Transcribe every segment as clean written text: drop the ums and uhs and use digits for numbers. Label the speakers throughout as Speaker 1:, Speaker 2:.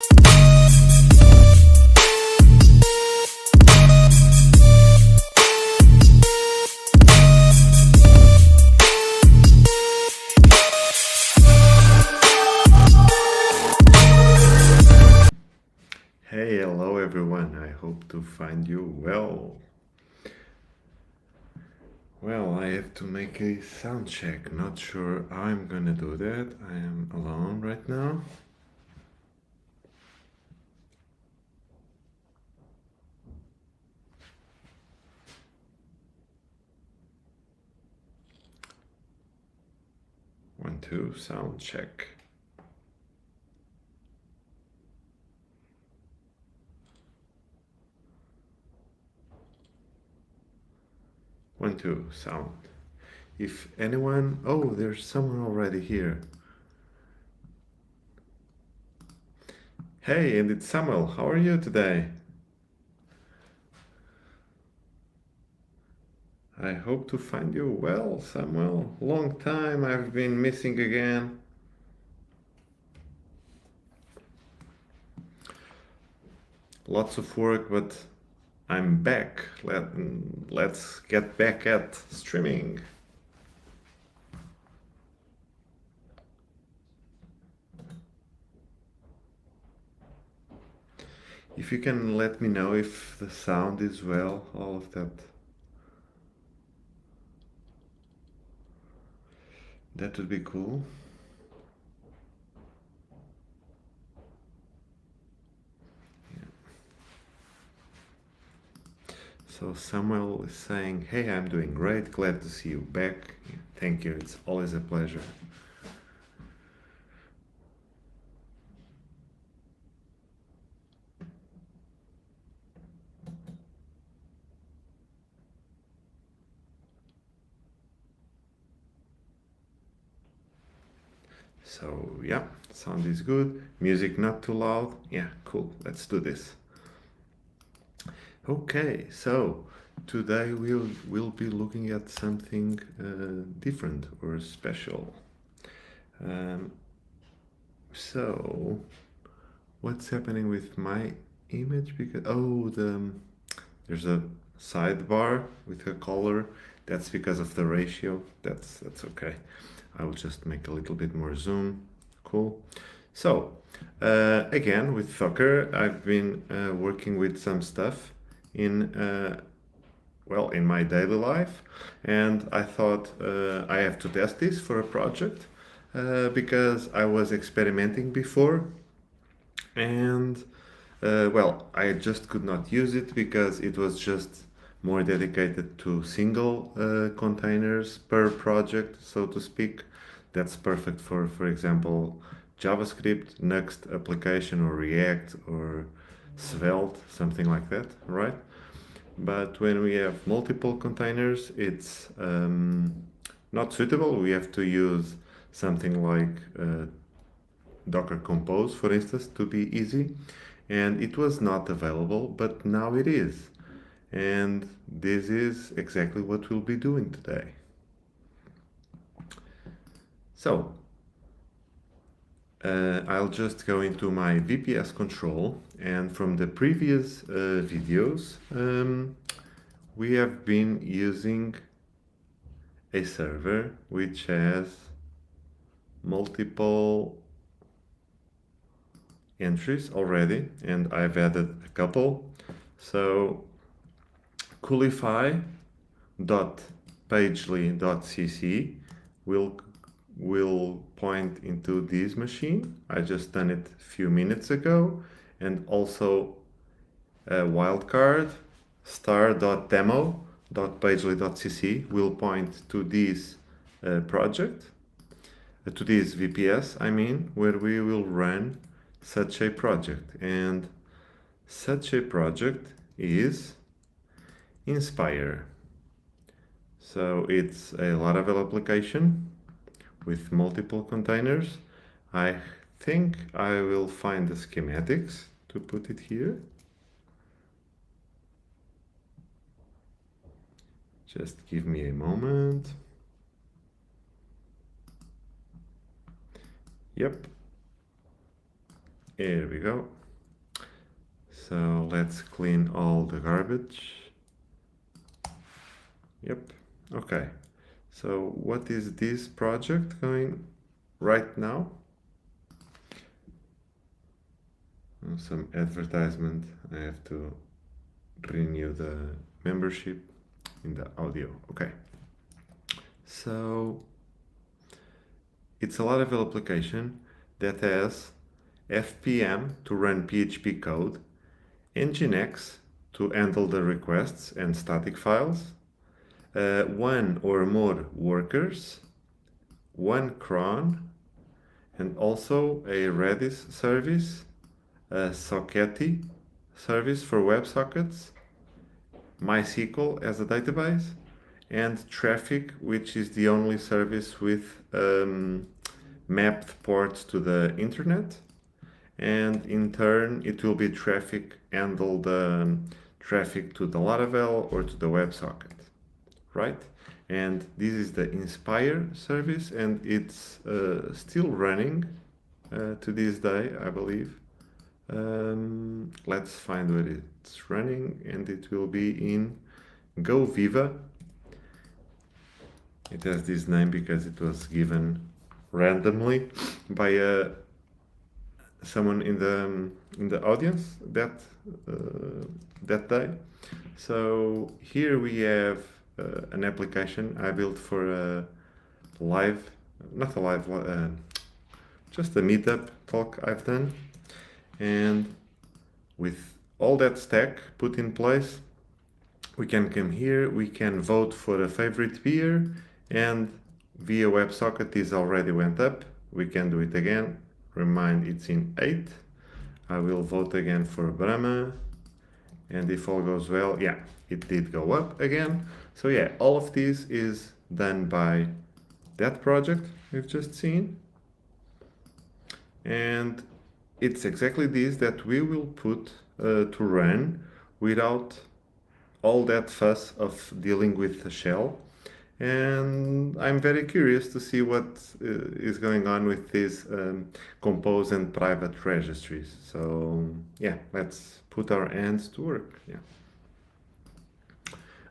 Speaker 1: Hey, hello everyone. I hope to find you well. Well, I have to make a sound check. Not sure how I'm gonna do that. I am alone right now. One, two, sound check. One, two, sound. If anyone, oh, there's someone already here. Hey, and it's Samuel. How are you today? I hope to find you well, Samuel. Long time I've been missing again. Lots of work, but I'm back. Let's get back at streaming. If you can let me know if the sound is well, all of that. That would be cool. So Samuel is saying, hey, I'm doing great. Glad to see you back. Thank you. It's always a pleasure. So yeah, sound is good. Music not too loud. Yeah, cool. Let's do this. Okay, so today we'll be looking at something different or special. Um, so what's happening with my image? Because there's a sidebar with a color. That's because of the ratio. That's okay. I will just make a little bit more zoom. Cool. So again, with Docker, I've been working with some stuff in in my daily life, and I thought I have to test this for a project because I was experimenting before, and I just could not use it because it was just more dedicated to single containers per project, so to speak. That's perfect for example, JavaScript, Next application, or React, or Svelte, something like that, right? But when we have multiple containers, it's not suitable. We have to use something like Docker Compose, for instance, to be easy. And it was not available, but now it is. And this is exactly what we'll be doing today. So, I'll just go into my VPS control, and from the previous videos, we have been using a server which has multiple entries already, and I've added a couple. So Coolify.pagely.cc will point into this machine. I just done it a few minutes ago, and also a wildcard star.demo.pagely.cc will point to this project, to this VPS, I mean, where we will run such a project. And such a project is Inspire. So it's a Laravel application with multiple containers. I think I will find the schematics to put it here. Just give me a moment. Yep. Here we go. So let's clean all the garbage. Yep. Okay. So what is this project going right now? Some advertisement. I have to renew the membership in the audio. Okay. So it's a level application that has FPM to run PHP code, Nginx to handle the requests and static files, one or more workers, one cron, and also a Redis service, a Sockety service for WebSockets, MySQL as a database, and Traffic, which is the only service with mapped ports to the internet. And in turn, it will be traffic handle the traffic to the Laravel or to the WebSocket, right? And this is the Inspire service, and it's still running to this day, I believe. Let's find where it's running, and it will be in Go Viva. It has this name because it was given randomly by someone in the audience that day. So here we have an application I built for a live, not a live, just a meetup talk I've done, and with all that stack put in place, we can come here, we can vote for a favorite beer, and via WebSocket this already went up. We can do it again. Remind it's in 8. I will vote again for Brahma, and if all goes well, yeah, it did go up again. So yeah, all of this is done by that project we've just seen, and it's exactly this that we will put to run without all that fuss of dealing with the shell. And I'm very curious to see what is going on with these Compose and Private Registries. So yeah, let's put our hands to work. Yeah.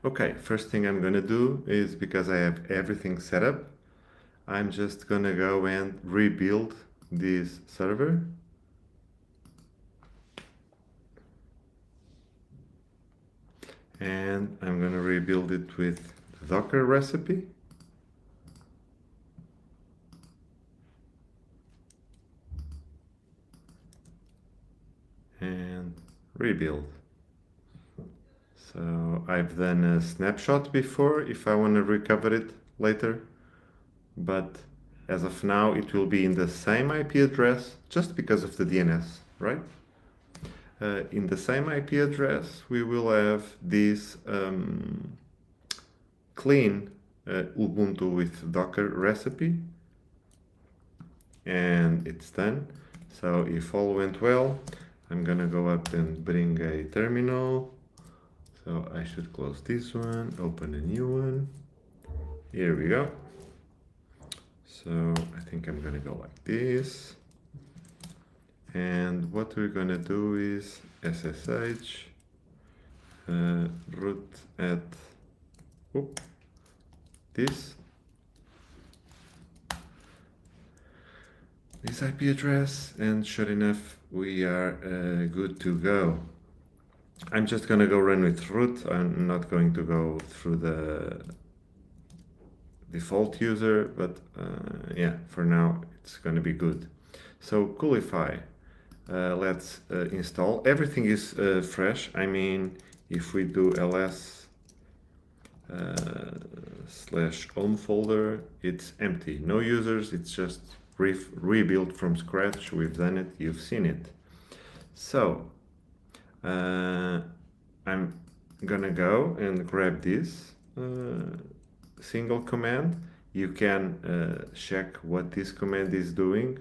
Speaker 1: Okay, first thing I'm gonna do is, because I have everything set up, I'm just gonna go and rebuild this server. And I'm gonna rebuild it with the Docker recipe. And rebuild. So I've done a snapshot before if I want to recover it later, but as of now it will be in the same IP address just because of the DNS, right? In the same IP address we will have this clean Ubuntu with Docker recipe, and it's done. So if all went well, I'm gonna go up and bring a terminal. So I should close this one, open a new one. Here we go. So I think I'm gonna go like this. And what we're gonna do is SSH root at this IP address, and sure enough we are good to go. I'm just gonna go run with root. I'm not going to go through the default user, but yeah, for now it's gonna be good. So Coolify, let's install. Everything is fresh. I mean, if we do ls /home folder, it's empty, no users, it's just rebuilt from scratch. We've done it, you've seen it. So I'm gonna go and grab this single command. You can check what this command is doing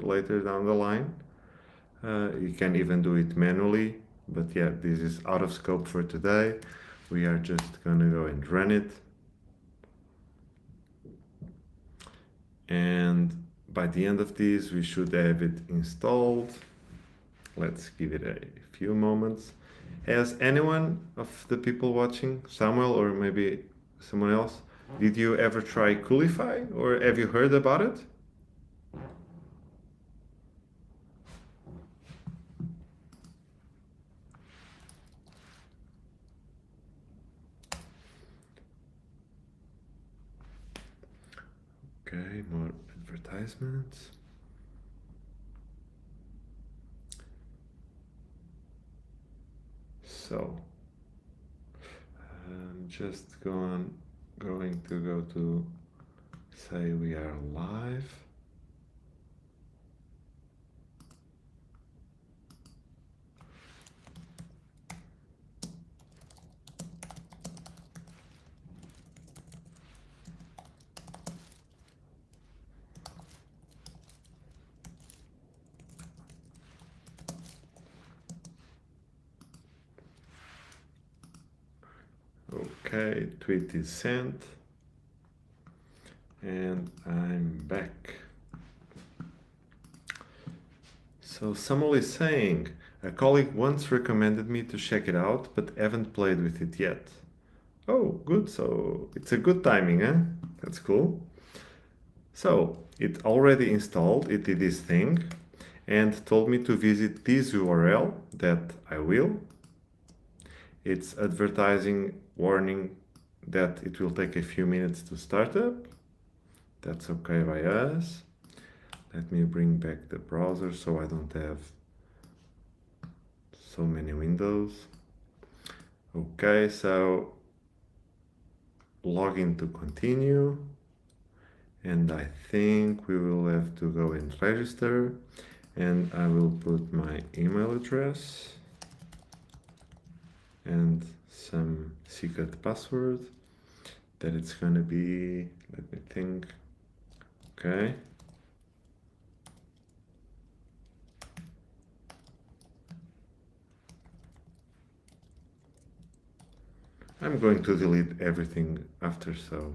Speaker 1: later down the line. You can even do it manually, but yeah, this is out of scope for today. We are just gonna go and run it. And by the end of this, we should have it installed. Let's give it a few moments. Has anyone of the people watching, Samuel or maybe someone else, did you ever try Coolify or have you heard about it? Okay, more advertisements. So, I'm just going to go to say we are live. Okay, tweet is sent. And I'm back. So Samuel is saying, a colleague once recommended me to check it out, but haven't played with it yet. Oh, good. So it's a good timing, eh? That's cool. So it already installed, it did this thing, and told me to visit this URL that I will. It's advertising warning that it will take a few minutes to start up. That's okay by us. Let me bring back the browser so I don't have so many windows. Okay, so login to continue. And I think we will have to go and register. And I will put my email address and some secret password that it's gonna be, let me think. Okay. I'm going to delete everything after, so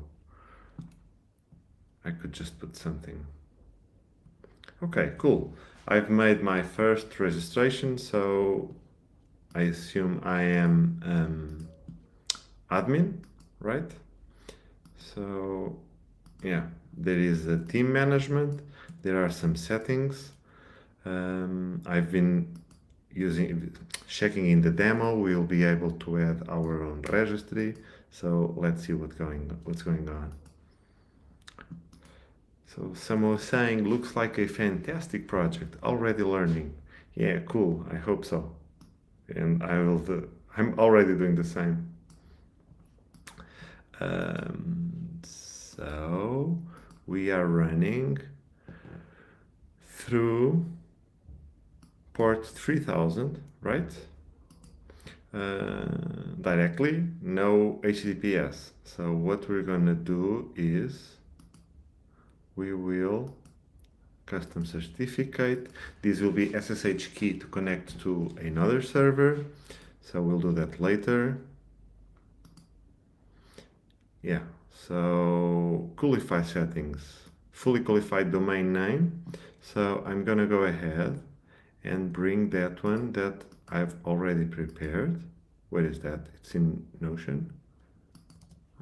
Speaker 1: I could just put something. Okay, cool. I've made my first registration, so I assume I am admin, right? So yeah, there is a team management. There are some settings. I've been checking in the demo. We'll be able to add our own registry. So let's see what's going on. So someone was saying, looks like a fantastic project. Already learning. Yeah, cool. I hope so. And I'm already doing the same. So we are running through port 3000, right? Directly, no HTTPS. So what we're gonna do is we will custom certificate. This will be SSH key to connect to another server. So we'll do that later. Yeah, so Coolify settings, fully qualified domain name. So I'm gonna go ahead and bring that one that I've already prepared. Where is that? It's in Notion.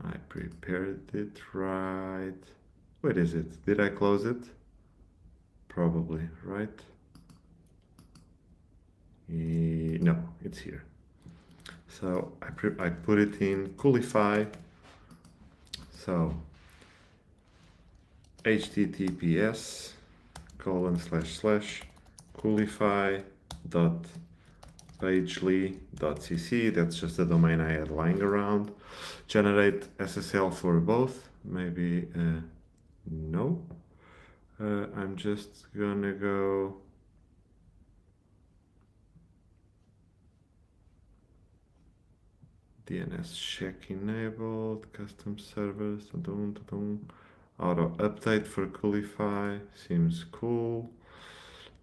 Speaker 1: I prepared it right. Where is it? Did I close it? Probably, right? No, it's here. So I put it in Coolify. So https coolify.pagely.cc. That's just the domain I had lying around. Generate SSL for both. Maybe no. I'm just gonna go DNS check enabled, custom servers, auto update for Coolify, seems cool.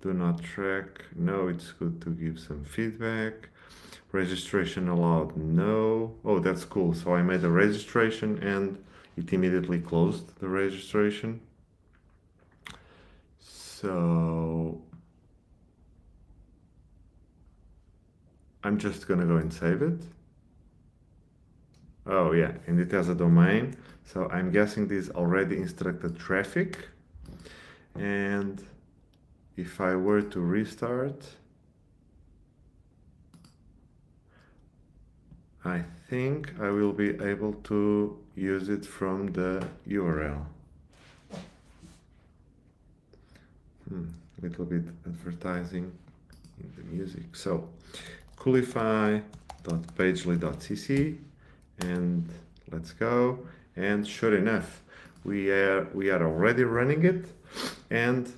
Speaker 1: Do not track, no, it's good to give some feedback. Registration allowed, no. Oh, that's cool. So I made a registration and it immediately closed the registration. So I'm just gonna go and save it. Oh yeah, and it has a domain. So I'm guessing this already instructed traffic. And if I were to restart, I think I will be able to use it from the URL. Little bit advertising in the music. So coolify.pagely.cc, and let's go. And sure enough, we are already running it, and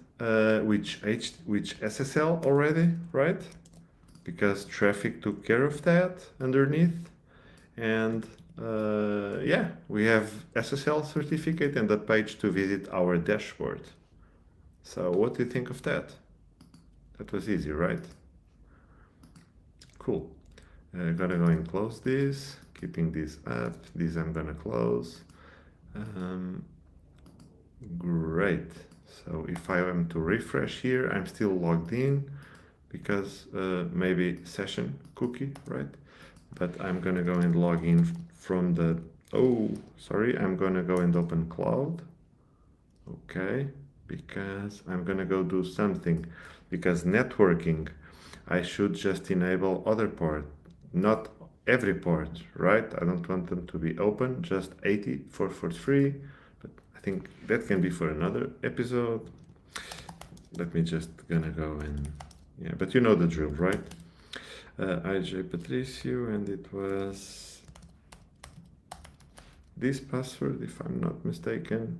Speaker 1: which SSL already, right? Because traffic took care of that underneath. And yeah, we have SSL certificate and a page to visit our dashboard. So what do you think of that? That was easy, right? Cool. Gonna go and close this, keeping this up. This I'm gonna close. Great. So if I am to refresh here, I'm still logged in because maybe session cookie, right? But I'm gonna go and log in from the, oh, sorry, I'm gonna go and open cloud. Okay, because I'm gonna go do something, because networking, I should just enable other port, not every port, right? I don't want them to be open, just 80,443, but I think that can be for another episode. Let me just gonna go and, yeah, but you know the drill, right? IJ Patricio, and it was this password, if I'm not mistaken.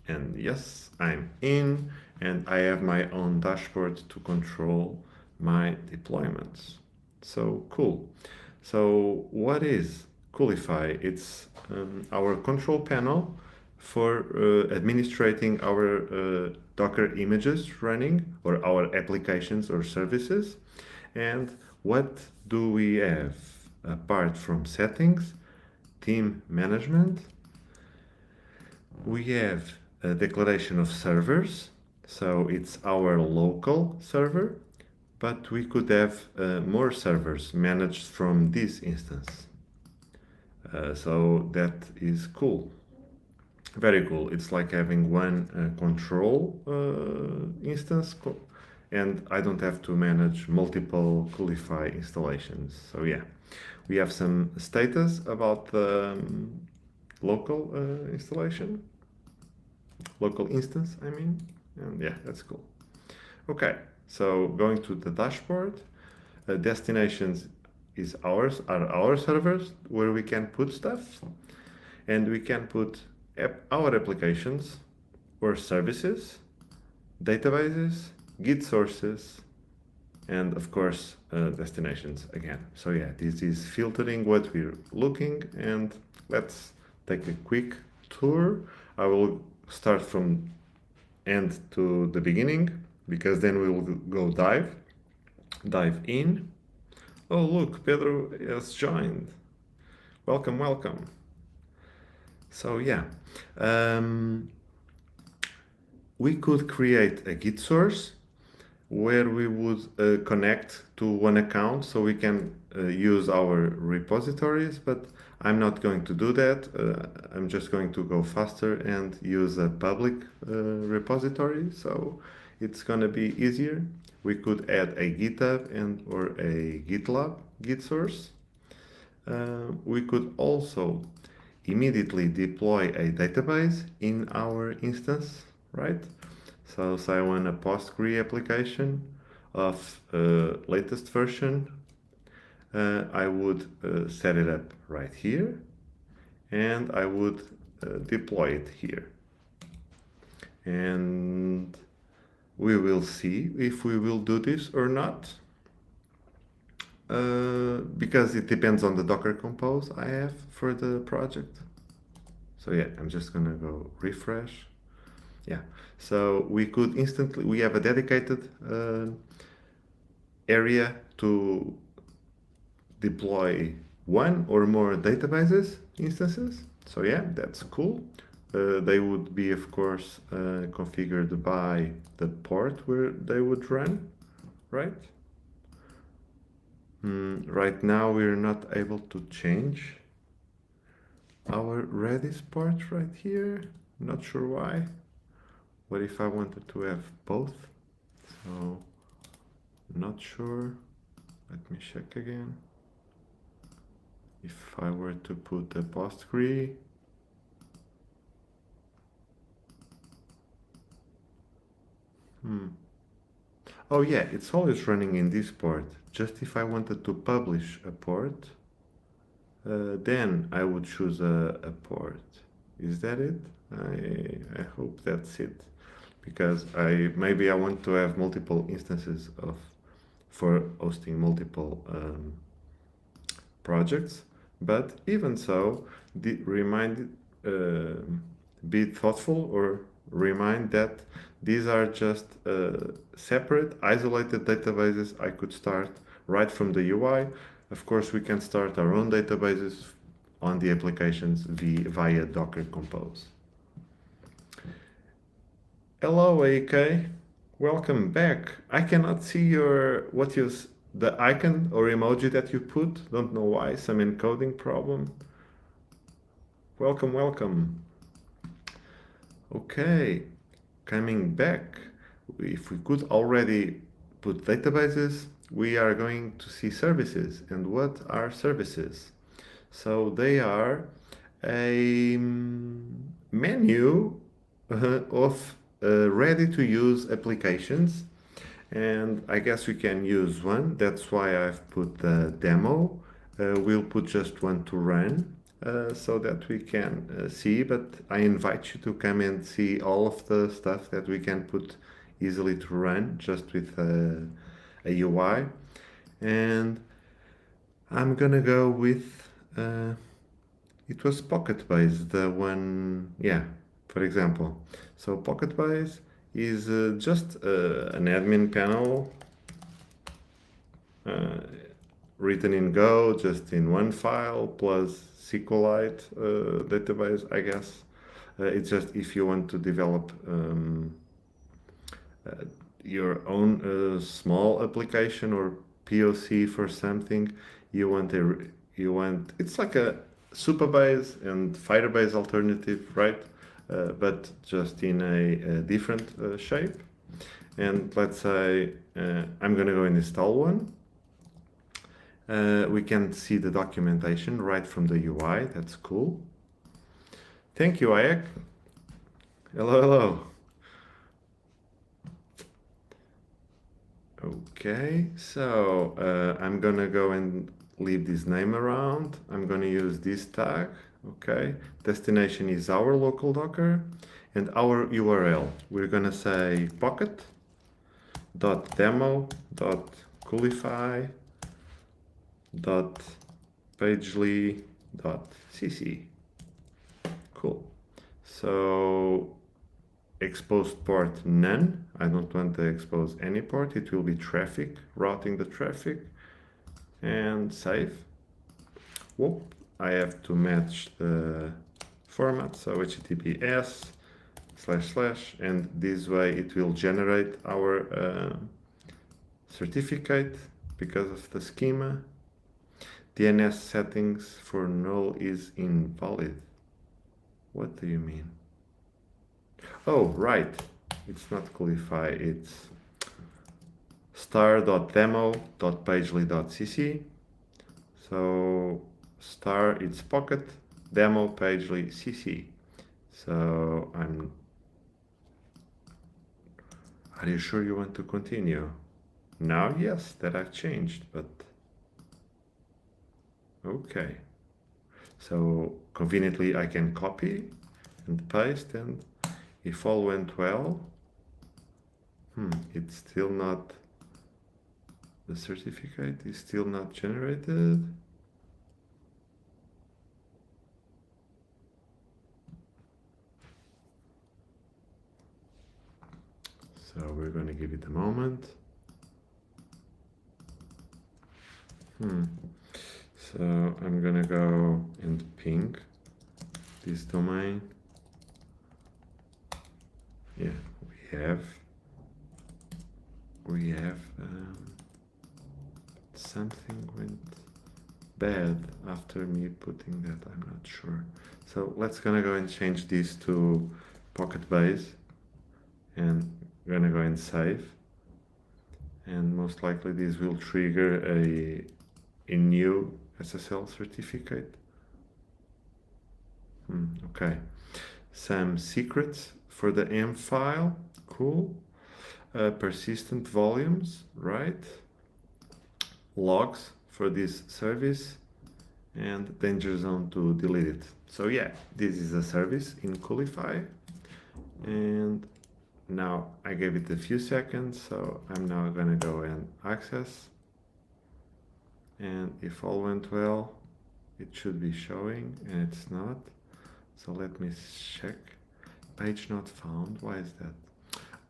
Speaker 1: And yes, I'm in, and I have my own dashboard to control my deployments. So cool. So what is Coolify? It's our control panel for administrating our Docker images running, or our applications or services. And what do we have apart from settings, team management? We have a declaration of servers, so it's our local server, but we could have more servers managed from this instance. So that is cool. Very cool. It's like having one control instance, and I don't have to manage multiple Coolify installations. So yeah, we have some status about the local installation, local instance, I mean, and yeah, that's cool. Okay, so going to the dashboard, destinations is ours, are our servers where we can put stuff, and we can put our applications or services, databases, Git sources, and of course destinations again. So yeah, this is filtering what we're looking, and let's take a quick tour. I will start from end to the beginning, because then we will go dive in. Oh look, Pedro has joined. Welcome, welcome. So yeah, we could create a Git source where we would connect to one account, so we can use our repositories, but I'm not going to do that. I'm just going to go faster and use a public repository, so it's gonna be easier. We could add a GitHub and or a GitLab Git source. We could also immediately deploy a database in our instance, right? So say I want a Postgre application of latest version, I would set it up right here, and I would deploy it here. And we will see if we will do this or not, because it depends on the Docker Compose I have for the project. So yeah, I'm just gonna go refresh. Yeah, so we could instantly, we have a dedicated area to deploy one or more databases instances. So yeah, that's cool. They would be, of course, configured by the port where they would run, right? Right now we're not able to change our Redis part right here. Not sure why. What if I wanted to have both? So, not sure. Let me check again. If I were to put the Postgre, oh yeah, it's always running in this port. Just if I wanted to publish a port, then I would choose a port. Is that it? I hope that's it. Because maybe I want to have multiple instances for hosting multiple projects. But even so, uh, be thoughtful or remind that these are just separate, isolated databases I could start right from the UI. Of course, we can start our own databases on the applications via Docker Compose. Hello, AK. Welcome back. I cannot see the icon or emoji that you put. Don't know why, some encoding problem. Welcome, welcome. Okay, coming back. If we could already put databases, we are going to see services. And what are services? So they are a menu of ready-to-use applications, and I guess we can use one. That's why I've put the demo. We'll put just one to run so that we can see, but I invite you to come and see all of the stuff that we can put easily to run just with a UI. And I'm gonna go with it was Pocketbase, the one, yeah, for example. So Pocketbase is just an admin panel uh, written in Go, just in one file, plus SQLite database, I guess. It's just if you want to develop uh, your own small application or POC for something, you want it's like a Supabase and Firebase alternative, right? But just in a different shape. And let's say I'm gonna go and install one. We can see the documentation right from the UI. That's cool. Thank you, Ayak. Hello, hello. Okay, so I'm gonna go and leave this name around. I'm gonna use this tag. Okay, destination is our local Docker, and our URL. We're gonna say pocket.demo.coolify.pagely.cc. Cool. So exposed port none. I don't want to expose any port. It will be traffic, routing the traffic, and save. Whoop. I have to match the format, so HTTPS / and this way it will generate our certificate because of the schema. DNS settings for null is invalid. What do you mean? Oh, right. It's not Coolify, it's star.demo.pagely.cc. So star it's pocket, demo pagely cc. So are you sure you want to continue? Now, yes, that I've changed, but okay. So conveniently I can copy and paste, and if all went well, it's still not, the certificate is still not generated. So we're going to give it a moment. So I'm going to go and ping this domain. Yeah, we have something went bad after me putting that, I'm not sure. So let's gonna go and change this to Pocket Base, and gonna go and save, and most likely this will trigger a new SSL certificate. Okay, some secrets for the M file, cool. Persistent volumes, right? Logs for this service, and danger zone to delete it. So yeah, this is a service in Coolify, and now I gave it a few seconds, so I'm now gonna go and access, and if all went well, it should be showing, and it's not. So let me check. Page not found. Why is that?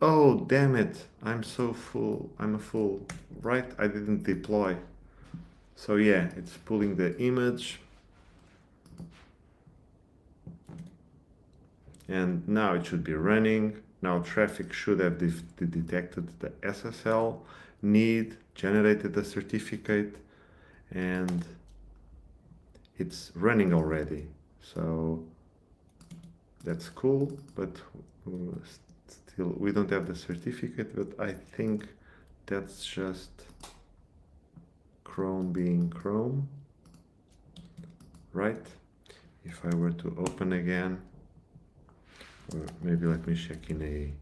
Speaker 1: Oh, damn it. I'm so full. I'm a fool. Right? I didn't deploy. So yeah, it's pulling the image. And now it should be running. Now traffic should have detected the SSL need, generated the certificate, and it's running already. So that's cool, but still we don't have the certificate, but I think that's just Chrome being Chrome, right? If I were to open again, or maybe let me check in a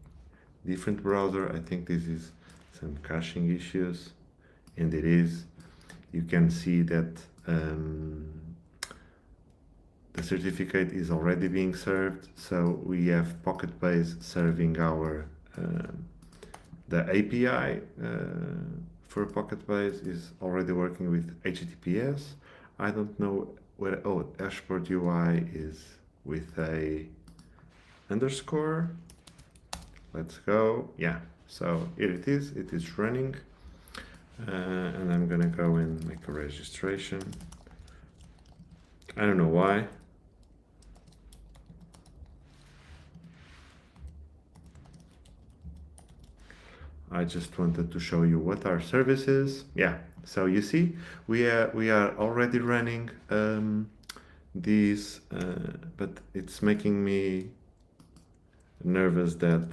Speaker 1: different browser. I think this is some caching issues, and it is. You can see that the certificate is already being served, so we have Pocket Base serving our the API for Pocket Base is already working with HTTPS. I don't know where. Oh, Dashboard UI is with a underscore. Let's go. Yeah, so here it is. It is running, and I'm gonna go and make a registration. I don't know why. I just wanted to show you what our service is. Yeah, so you see, we are already running these, but it's making me nervous that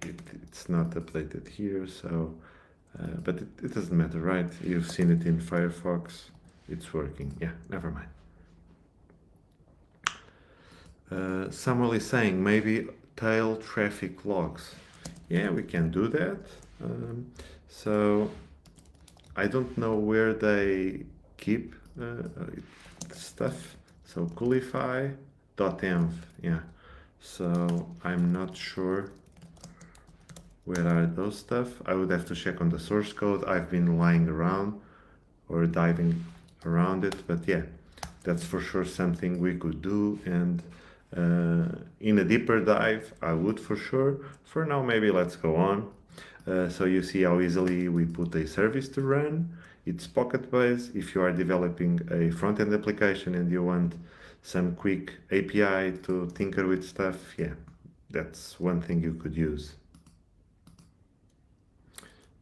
Speaker 1: it's not updated here. So, but it doesn't matter, right? You've seen it in Firefox. It's working. Yeah, never mind. Someone is saying maybe tail traffic logs. Yeah, we can do that. So I don't know where they keep stuff. So Coolify.env, yeah. So I'm not sure where are those stuff. I would have to check on the source code. I've been lying around or diving around it, but yeah, that's for sure something we could do. And in a deeper dive, I would for sure. For now, maybe let's go on. So you see how easily we put a service to run. It's Pocket Base. If you are developing a front-end application and you want some quick API to tinker with stuff, yeah, that's one thing you could use.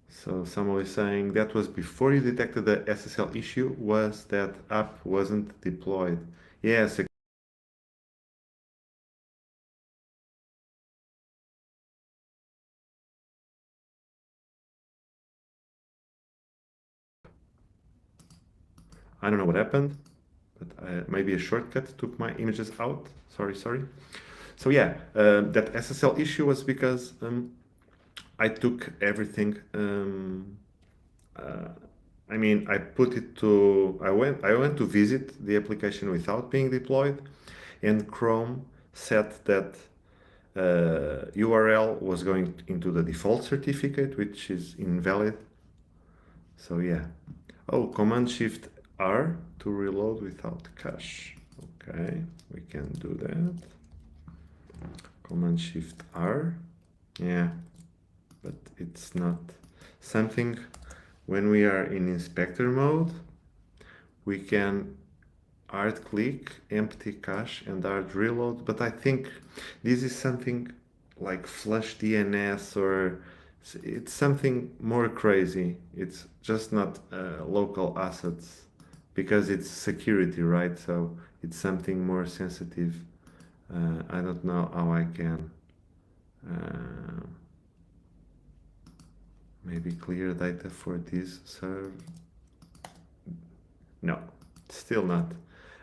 Speaker 1: So someone is saying that was before you detected the SSL issue, was that app wasn't deployed. Yes. I don't know what happened, but maybe a shortcut took my images out. Sorry. So yeah, that SSL issue was because I took everything. I mean, I put it to. I went to visit the application without being deployed, and Chrome set that URL was going into the default certificate, which is invalid. So yeah. Oh, Command Shift R to reload without cache. Okay, we can do that. Command Shift R. Yeah, but it's not something. When we are in inspector mode, we can hard click, empty cache, and hard reload. But I think this is something like flush DNS or It's something more crazy. It's just not local assets because it's security, right? So it's something more sensitive. I don't know how I can uh, maybe clear data for this serve. No, still not.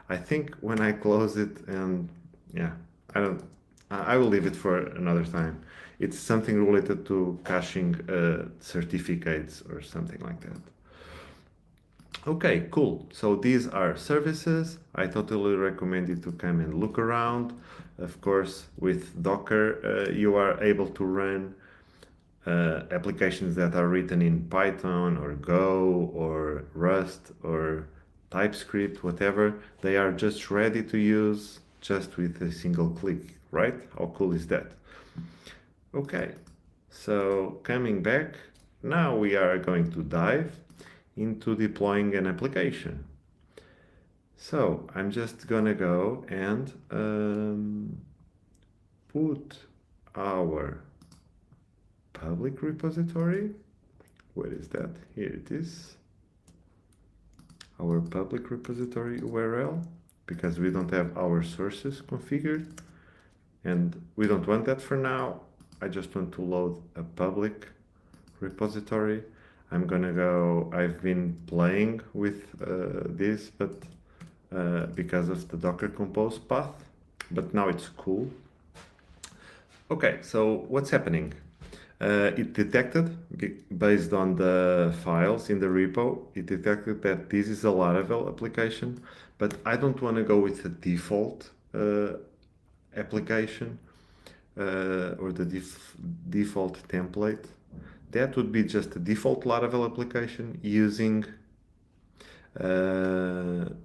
Speaker 1: I think when I close it and yeah, I don't. I will leave it for another time. It's something related to caching certificates or something like that. Okay, cool. So these are services. I totally recommend you to come and look around. Of course, with Docker, you are able to run applications that are written in Python or Go or Rust or TypeScript, whatever. They are just ready to use just with a single click, right? How cool is that? Okay, so coming back, now we are going to dive into deploying an application. So I'm just gonna go and put our public repository. Where is that? Here it is. Our public repository URL, because we don't have our sources configured and we don't want that for now. I just want to load a public repository. I'm gonna go, I've been playing with this, but because of the Docker Compose path, but now it's cool. Okay, so what's happening? It detected, based on the files in the repo, it detected that this is a Laravel application, but I don't want to go with the default application or the default template. That would be just a default Laravel application using an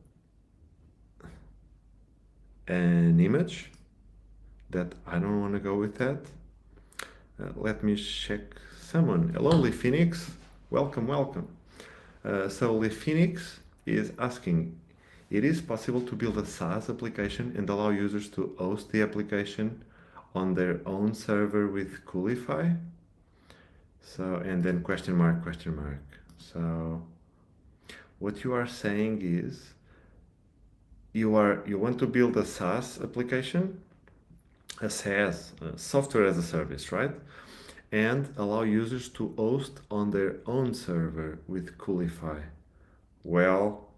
Speaker 1: image that I don't want to go with that. Let me check someone. Hello, Phoenix. Welcome, welcome. So Phoenix is asking, it is possible to build a SaaS application and allow users to host the application on their own server with Coolify? So, and then question mark, question mark. So what you are saying is you want to build a SaaS application, a SaaS, software as a service, right? And allow users to host on their own server with Coolify. Well,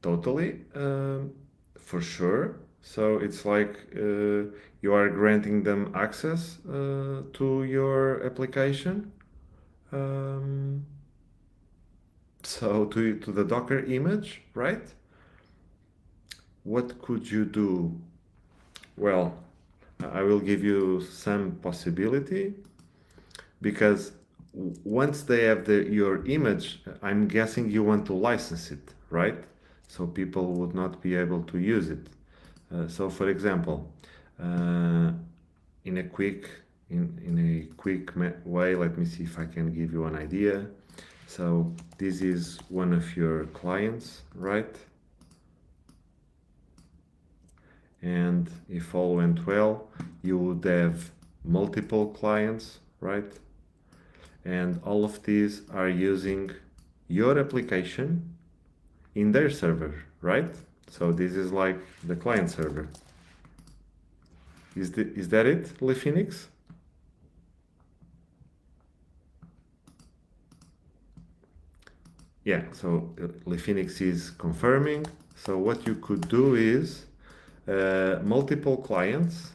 Speaker 1: totally, for sure. So it's like you are granting them access to your application. So to the Docker image, right? What could you do? Well, I will give you some possibility because once they have your image, I'm guessing you want to license it, right? So people would not be able to use it. So for example, in a quick way, let me see if I can give you an idea. So this is one of your clients, right? And if all went well, you would have multiple clients, right? And all of these are using your application in their server, right? So this is like the client server. Is that it, Phoenix? Yeah, so Phoenix is confirming. So what you could do is multiple clients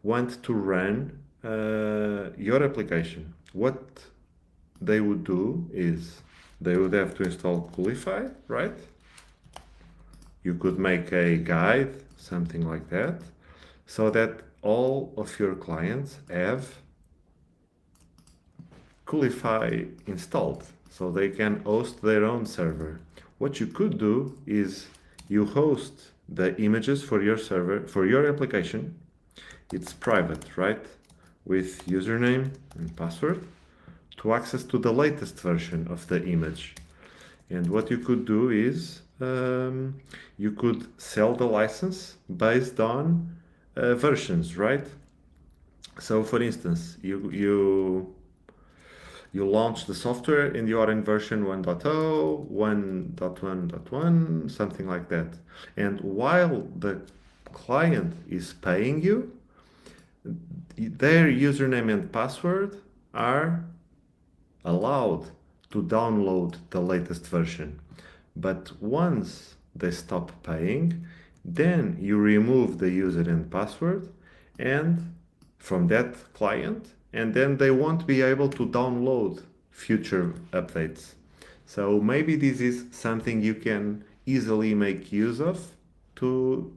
Speaker 1: want to run your application. What they would do is they would have to install Coolify, right? You could make a guide, something like that, so that all of your clients have Coolify installed, so they can host their own server. What you could do is you host the images for your server, for your application. It's private, right? With username and password to access to the latest version of the image. And what you could do is you could sell the license based on versions, right? So for instance, you you launch the software and you are in version 1.0, 1.1.1, something like that. And while the client is paying you, their username and password are allowed to download the latest version. But once they stop paying, then you remove the user and password and from that client, and then they won't be able to download future updates. So maybe this is something you can easily make use of to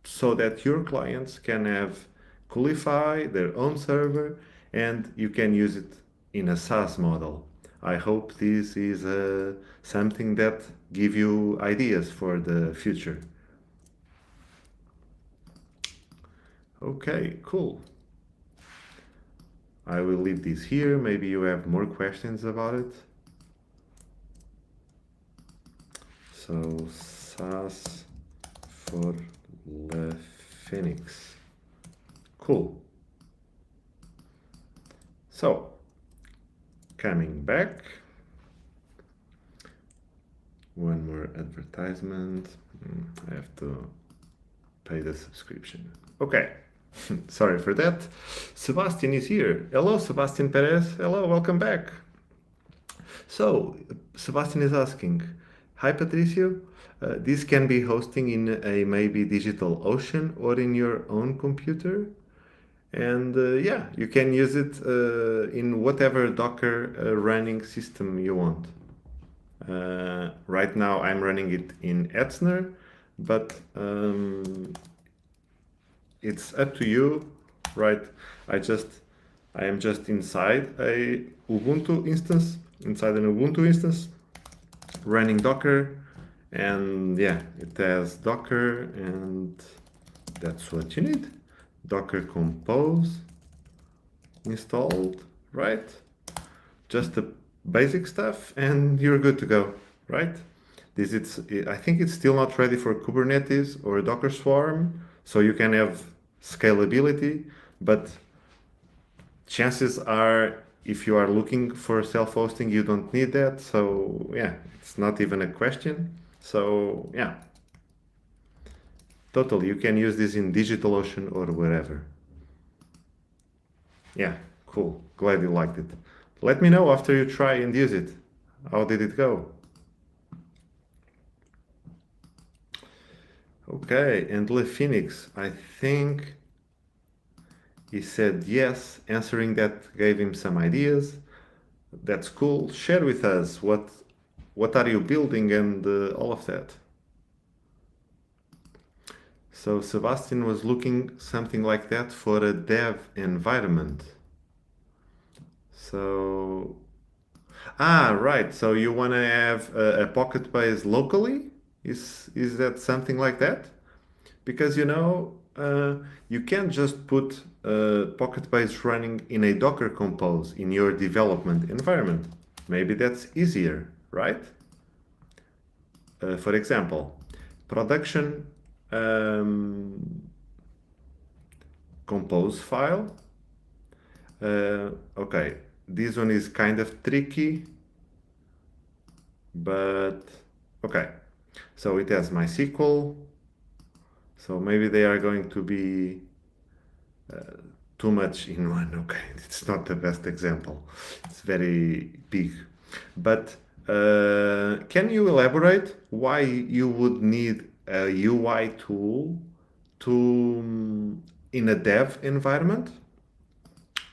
Speaker 1: so that your clients can have Coolify, their own server, and you can use it in a SaaS model. I hope this is something that give you ideas for the future. Okay, cool. I will leave this here. Maybe you have more questions about it. So SaaS for the Phoenix. Cool. So, coming back, one more advertisement. I have to pay the subscription. Okay, sorry for that. Sebastian is here. Hello, Sebastian Perez. Hello, welcome back. So, Sebastian is asking, hi Patricio, this can be hosting in a maybe DigitalOcean or in your own computer? And yeah, you can use it in whatever Docker running system you want. Right now I'm running it in Etzner, but it's up to you, right? I am just inside a Ubuntu instance, running Docker, and yeah, it has Docker, and that's what you need. Docker Compose installed, right? Just the basic stuff, and you're good to go, right? I think it's still not ready for Kubernetes or Docker Swarm, so you can have scalability, but chances are if you are looking for self-hosting, you don't need that. So yeah, it's not even a question. So yeah, totally, you can use this in DigitalOcean or wherever. Yeah, cool. Glad you liked it. Let me know after you try and use it. How did it go? Okay, and Le Phoenix, I think he said yes. Answering that gave him some ideas. That's cool. Share with us what are you building and all of that. So Sebastian was looking something like that for a dev environment. So right. So you want to have a Pocket Base locally? Is that something like that? Because you can't just put Pocket Base running in a Docker Compose in your development environment. Maybe that's easier, right? For example, production compose file. Okay, this one is kind of tricky, but okay. So it has MySQL. So maybe they are going to be too much in one. Okay, it's not the best example. It's very big. But can you elaborate why you would need a UI tool to in a dev environment?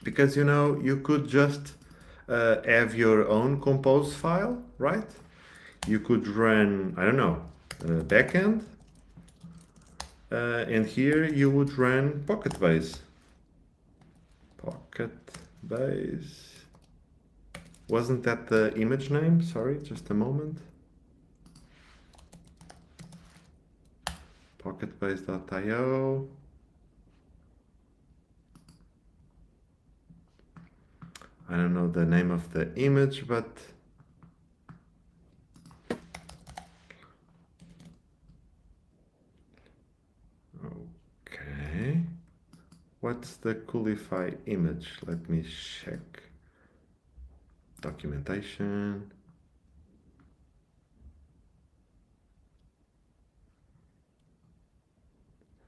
Speaker 1: Because you could just have your own compose file, right? You could run, I don't know, backend, and here you would run Pocket Base. Pocket Base. Wasn't that the image name? Sorry, just a moment. Pocketbase.io. I don't know the name of the image, but okay. What's the Coolify image? Let me check. documentation.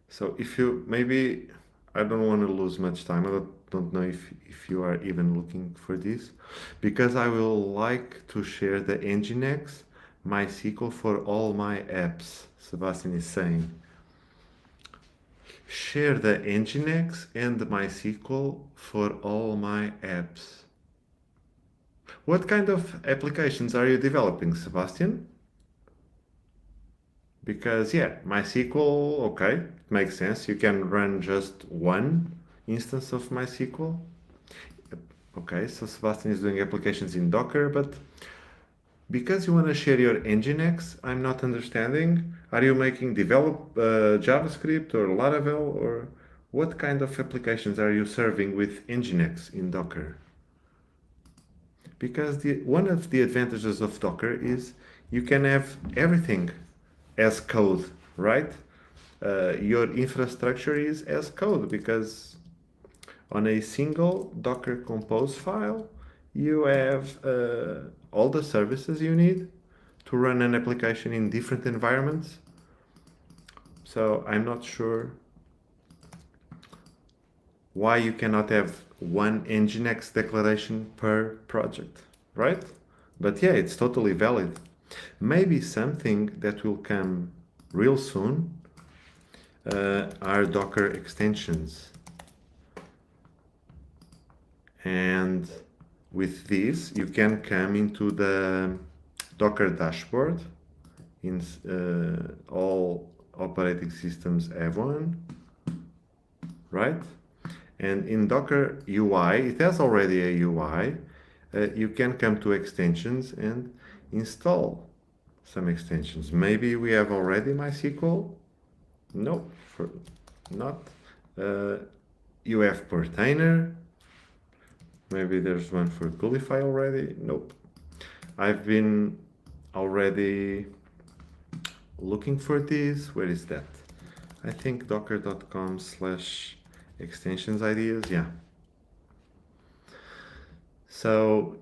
Speaker 1: So if you maybe I don't want to lose much time. I don't know if you are even looking for this because I will like to share the Nginx MySQL for all my apps. Sebastian is saying share the Nginx and the MySQL for all my apps. What kind of applications are you developing, Sebastian? Because yeah, MySQL, okay, it makes sense. You can run just one instance of MySQL. Okay, so Sebastian is doing applications in Docker, but because you want to share your Nginx, I'm not understanding. Are you making JavaScript or Laravel, or what kind of applications are you serving with Nginx in Docker? Because one of the advantages of Docker is you can have everything as code, right? Your infrastructure is as code because on a single Docker Compose file, you have all the services you need to run an application in different environments. So I'm not sure why you cannot have one Nginx declaration per project, right? But yeah, it's totally valid. Maybe something that will come real soon are Docker extensions. And with this, you can come into the Docker dashboard. In all operating systems have one, right? And in Docker UI, it has already a UI. You can come to extensions and install some extensions. Maybe we have already MySQL. No, not. You have Portainer. Maybe there's one for Coolify already. Nope. I've been already looking for this. Where is that? I think docker.com/extensions ideas. Yeah. So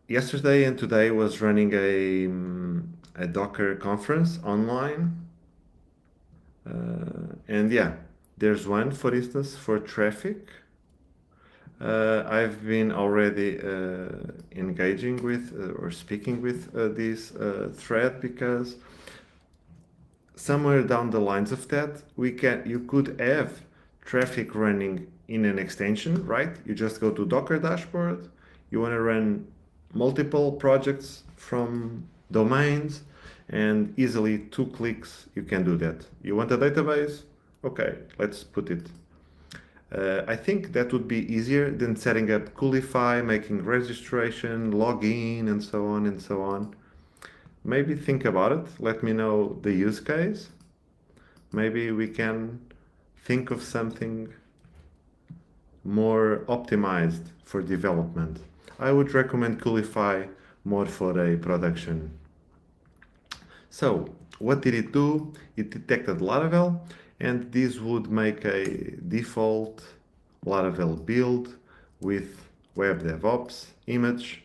Speaker 1: yesterday and today was running a Docker conference online. And yeah, there's one, for instance, for traffic. I've been already engaging with or speaking with this thread because somewhere down the lines of that, you could have traffic running in an extension, right? You just go to Docker dashboard. You want to run multiple projects from domains, and easily 2 clicks you can do that. You want a database? Okay, let's put it. I think that would be easier than setting up Coolify, making registration, login, and so on and so on. Maybe think about it. Let me know the use case. Maybe we can think of something more optimized for development. I would recommend Coolify more for a production. So, what did it do? It detected Laravel, and this would make a default Laravel build with Web DevOps image.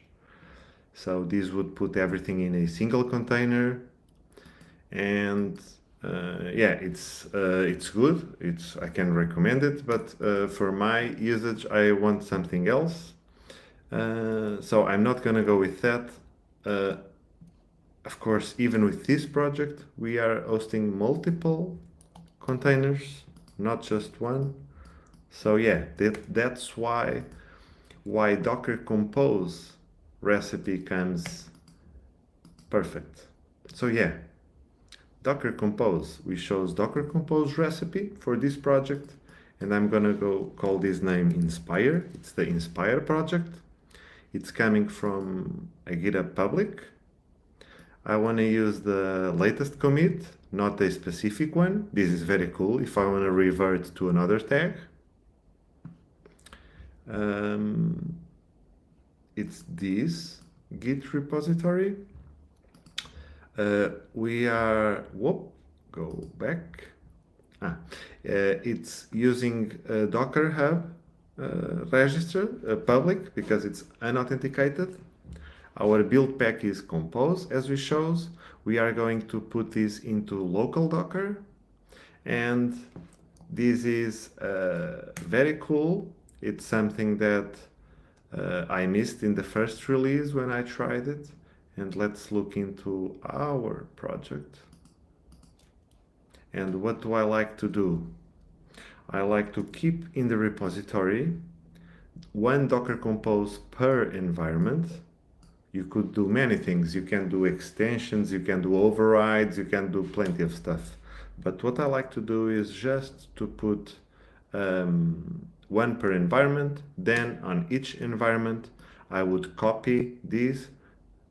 Speaker 1: So this would put everything in a single container, and yeah, it's good. I can recommend it, but for my usage, I want something else. So I'm not gonna go with that. Of course, even with this project, we are hosting multiple containers, not just one. So yeah, that's why Docker Compose recipe comes perfect. So yeah, Docker Compose. We chose Docker Compose recipe for this project, and I'm gonna go call this name Inspire. It's the Inspire project. It's coming from a GitHub public. I want to use the latest commit, not a specific one. This is very cool if I want to revert to another tag. It's this Git repository. Go back. It's using Docker Hub register, public, because it's unauthenticated. Our build pack is Compose, as we shows. We are going to put this into local Docker, and this is very cool. It's something that I missed in the first release when I tried it. And let's look into our project. And what do I like to do? I like to keep in the repository one Docker Compose per environment. You could do many things. You can do extensions, you can do overrides, you can do plenty of stuff. But what I like to do is just to put one per environment. Then on each environment, I would copy these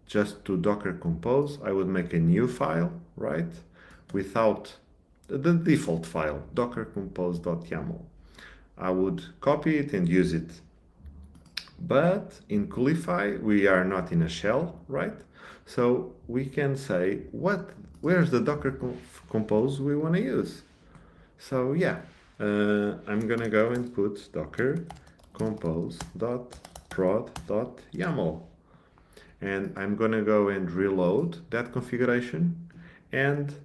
Speaker 1: just to Docker Compose. I would make a new file, right? Without the default file, dockercompose.yaml. I would copy it and use it. But in Coolify, we are not in a shell, right? So we can say, where's the Docker Compose we want to use? So yeah, I'm gonna go and put docker compose.prod.yaml. And I'm gonna go and reload that configuration, and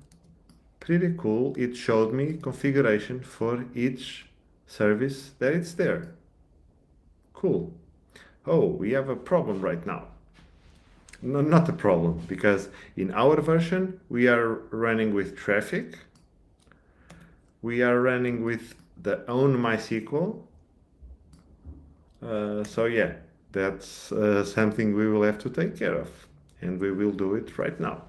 Speaker 1: pretty cool, it showed me configuration for each service that it's there. Cool. Oh, we have a problem right now. No, not a problem, because in our version we are running with traffic, we are running with the own MySQL. So yeah, that's something we will have to take care of, and we will do it right now.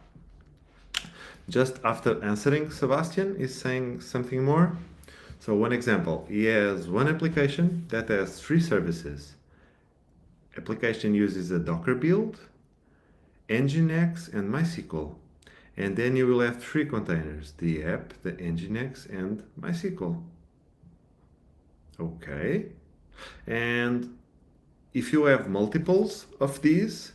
Speaker 1: Just after answering, Sebastian is saying something more. So one example, he has one application that has 3 services. Application uses a Docker build, Nginx, and MySQL. And then you will have 3 containers, the app, the Nginx, and MySQL. Okay. And if you have multiples of these,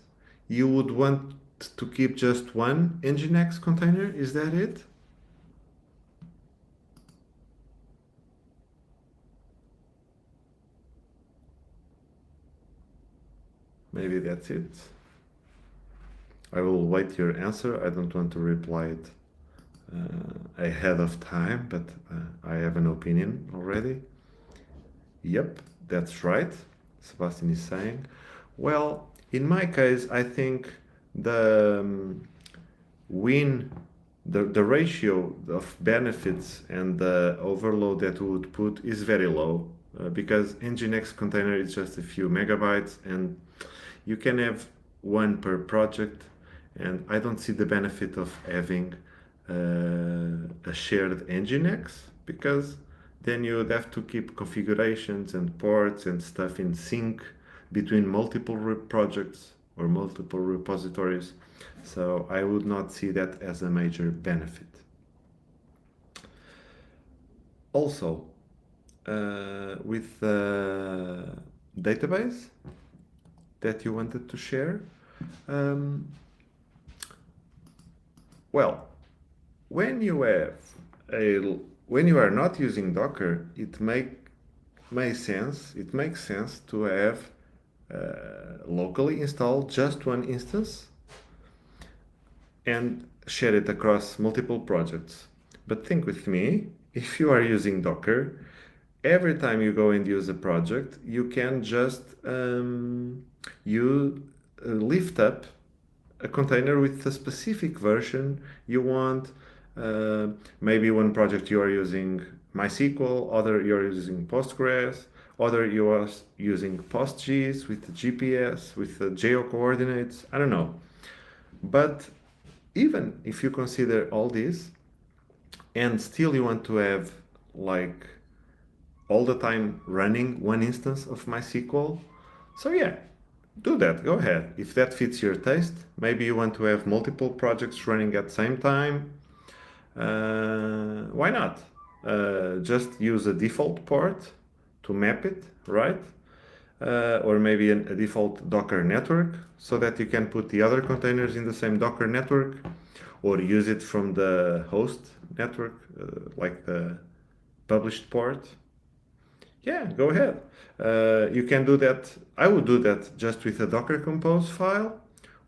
Speaker 1: you would want to keep just one Nginx container, is that it? Maybe that's it. I will wait your answer. I don't want to reply it ahead of time, but I have an opinion already. Yep, that's right, Sebastian is saying. Well, in my case, I think the the ratio of benefits and the overload that we would put is very low, because Nginx container is just a few megabytes, and you can have one per project, and I don't see the benefit of having a shared Nginx, because then you would have to keep configurations and ports and stuff in sync between multiple projects or multiple repositories. So I would not see that as a major benefit. Also, with the database that you wanted to share, well, when you have when you are not using Docker, it makes sense to have locally installed just one instance and share it across multiple projects. But think with me, if you are using Docker, every time you go and use a project, you can just lift up a container with a specific version you want. Maybe one project you are using MySQL, other you are using Postgres, other you are using PostGIS with the GPS, with the geo coordinates, I don't know. But even if you consider all this, and still you want to have like all the time running one instance of MySQL, so yeah, do that, go ahead. If that fits your taste, maybe you want to have multiple projects running at the same time, why not? Just use a default port to map it, right? Or maybe a default Docker network, so that you can put the other containers in the same Docker network, or use it from the host network, like the published port. Yeah, go ahead. You can do that. I would do that just with a Docker Compose file,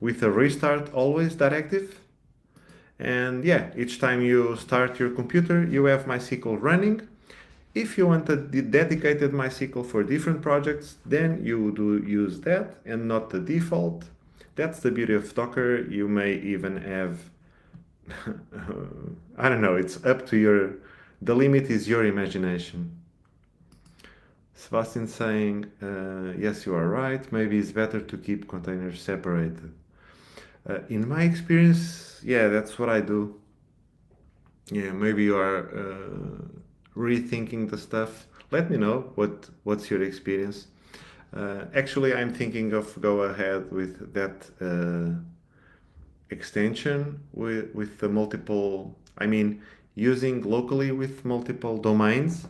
Speaker 1: with a restart always directive. And yeah, each time you start your computer, you have MySQL running. If you want a dedicated MySQL for different projects, then you do use that and not the default. That's the beauty of Docker. You may even have, I don't know, it's up to your, the limit is your imagination. Sebastian saying, yes, you are right. Maybe it's better to keep containers separated. In my experience, yeah, that's what I do. Yeah, maybe you are rethinking the stuff. Let me know what's your experience. Actually, I'm thinking of go ahead with that extension with the multiple. I mean, using locally with multiple domains,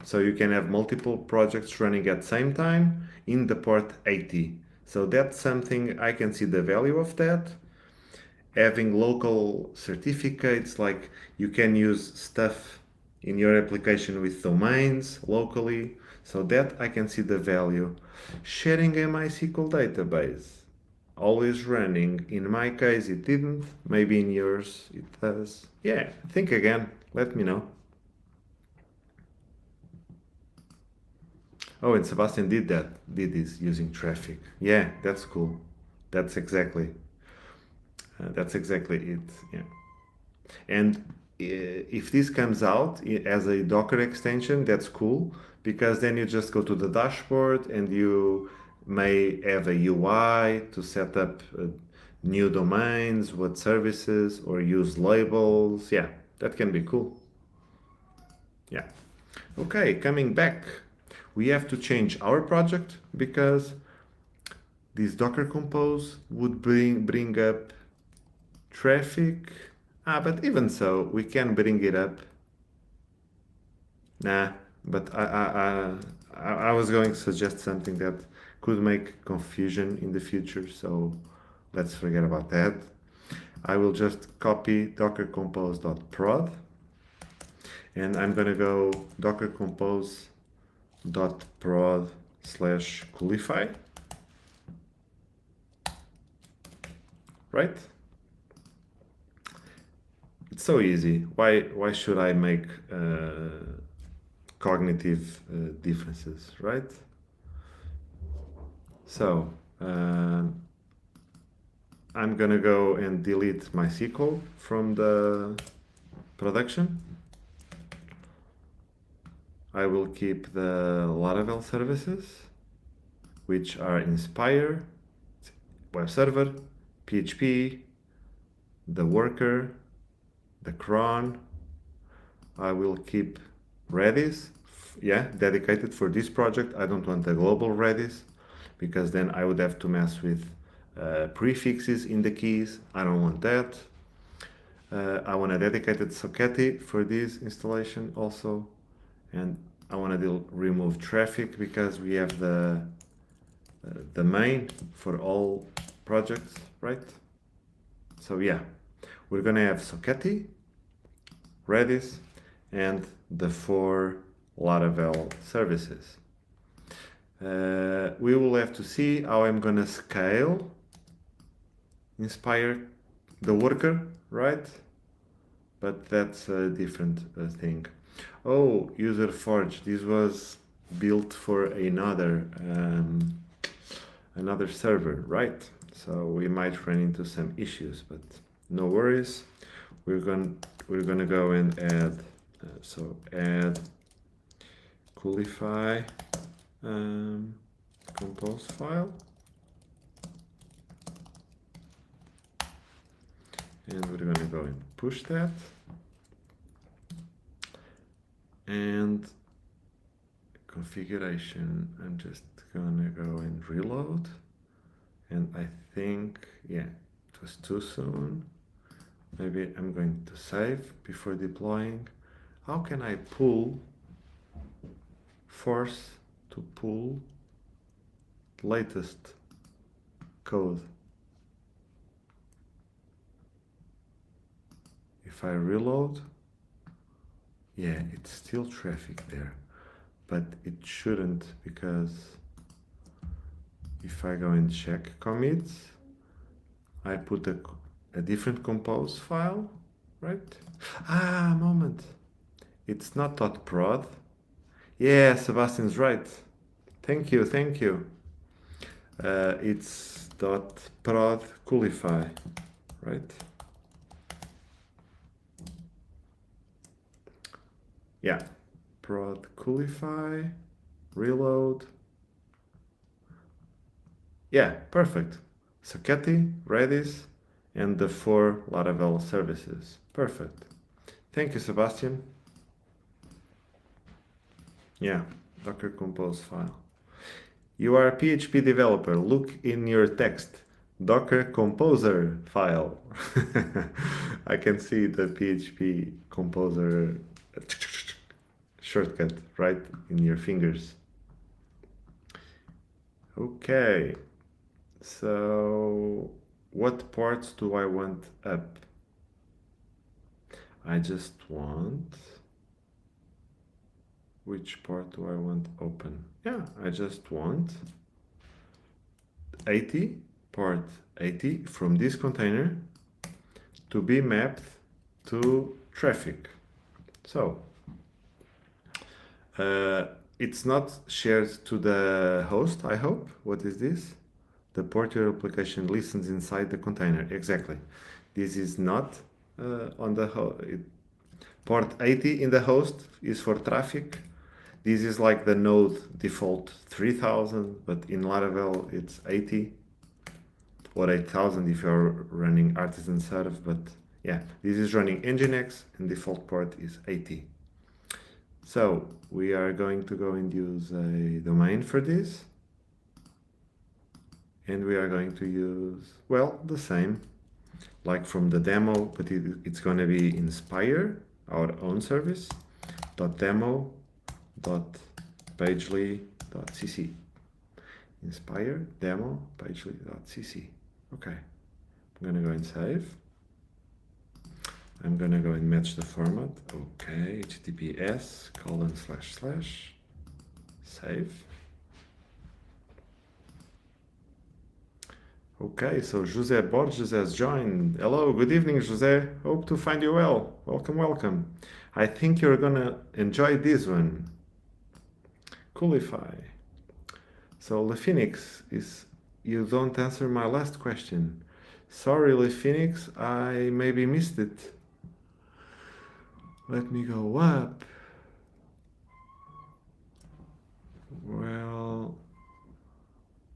Speaker 1: so you can have multiple projects running at the same time in the port 80. So that's something I can see the value of that. Having local certificates, like you can use stuff in your application with domains locally, so that I can see the value. Sharing a MySQL database, always running. In my case it didn't, maybe in yours it does. Yeah, think again, let me know. Oh, and Sebastian did this using traffic. Yeah, that's cool. That's exactly that's exactly it. Yeah. And if this comes out as a Docker extension, that's cool, because then you just go to the dashboard and you may have a UI to set up new domains, what services, or use labels. Yeah, that can be cool. Yeah. Okay, coming back, we have to change our project because this Docker Compose would bring up traffic. But even so, we can bring it up. Nah, but I was going to suggest something that could make confusion in the future, so let's forget about that. I will just copy dockercompose.prod and I'm gonna go dockercompose.prod/Coolify, right? It's so easy. Why should I make cognitive differences, right? So I'm gonna go and delete MySQL from the production. I will keep the Laravel services, which are Inspire, web server, PHP, the worker, the cron. I will keep Redis, yeah, dedicated for this project. I don't want a global Redis because then I would have to mess with prefixes in the keys. I don't want that. I want a dedicated Sockety for this installation also. And I want to remove traffic because we have the main for all projects, right? So yeah, we're gonna have Sockety, Redis, and the 4 Laravel services. We will have to see how I'm gonna scale Inspire the worker, right? But that's a different thing. Oh, user forge. This was built for another server, right? So we might run into some issues, but no worries. We're gonna go and add. So add Coolify compose file, and we're gonna go and push that. And configuration, I'm just gonna go and reload. And I think, yeah, it was too soon. Maybe I'm going to save before deploying. How can I force to pull latest code? If I reload, yeah, it's still traffic there, but it shouldn't, because if I go and check commits, I put a different compose file, right? Ah, moment. It's not .prod. Yeah, Sebastian's right. Thank you, thank you. It's .prod Coolify, right? Yeah, prod Coolify, reload. Yeah, perfect. Socketti, Redis, and the 4 Laravel services. Perfect. Thank you, Sebastian. Yeah, Docker Compose file. You are a PHP developer. Look in your text. Docker Composer file. I can see the PHP Composer shortcut right in your fingers. Okay, so what parts do I want up? I just want... Which part do I want open? Yeah, I just want 80, part 80 from this container to be mapped to traffic. So it's not shared to the host, I hope. What is this? The port your application listens inside the container. Exactly. This is not on the host. Port 80 in the host is for traffic. This is like the node default 3000, but in Laravel it's 80 or 8000 if you're running artisan serve. But yeah, this is running Nginx and default port is 80. So we are going to go and use a domain for this. And we are going to use, well, the same, like from the demo, but it's going to be Inspire, our own service, .demo.pagely.cc. Inspire demo pagely.cc. Okay, I'm going to go and save. I'm going to go and match the format. Okay, https:// save. Okay, so José Borges has joined. Hello, good evening, José. Hope to find you well. Welcome, welcome. I think you're gonna enjoy this one. Coolify. So LePhoenix is, you don't answer my last question. Sorry, LePhoenix, I maybe missed it. Let me go up. Well,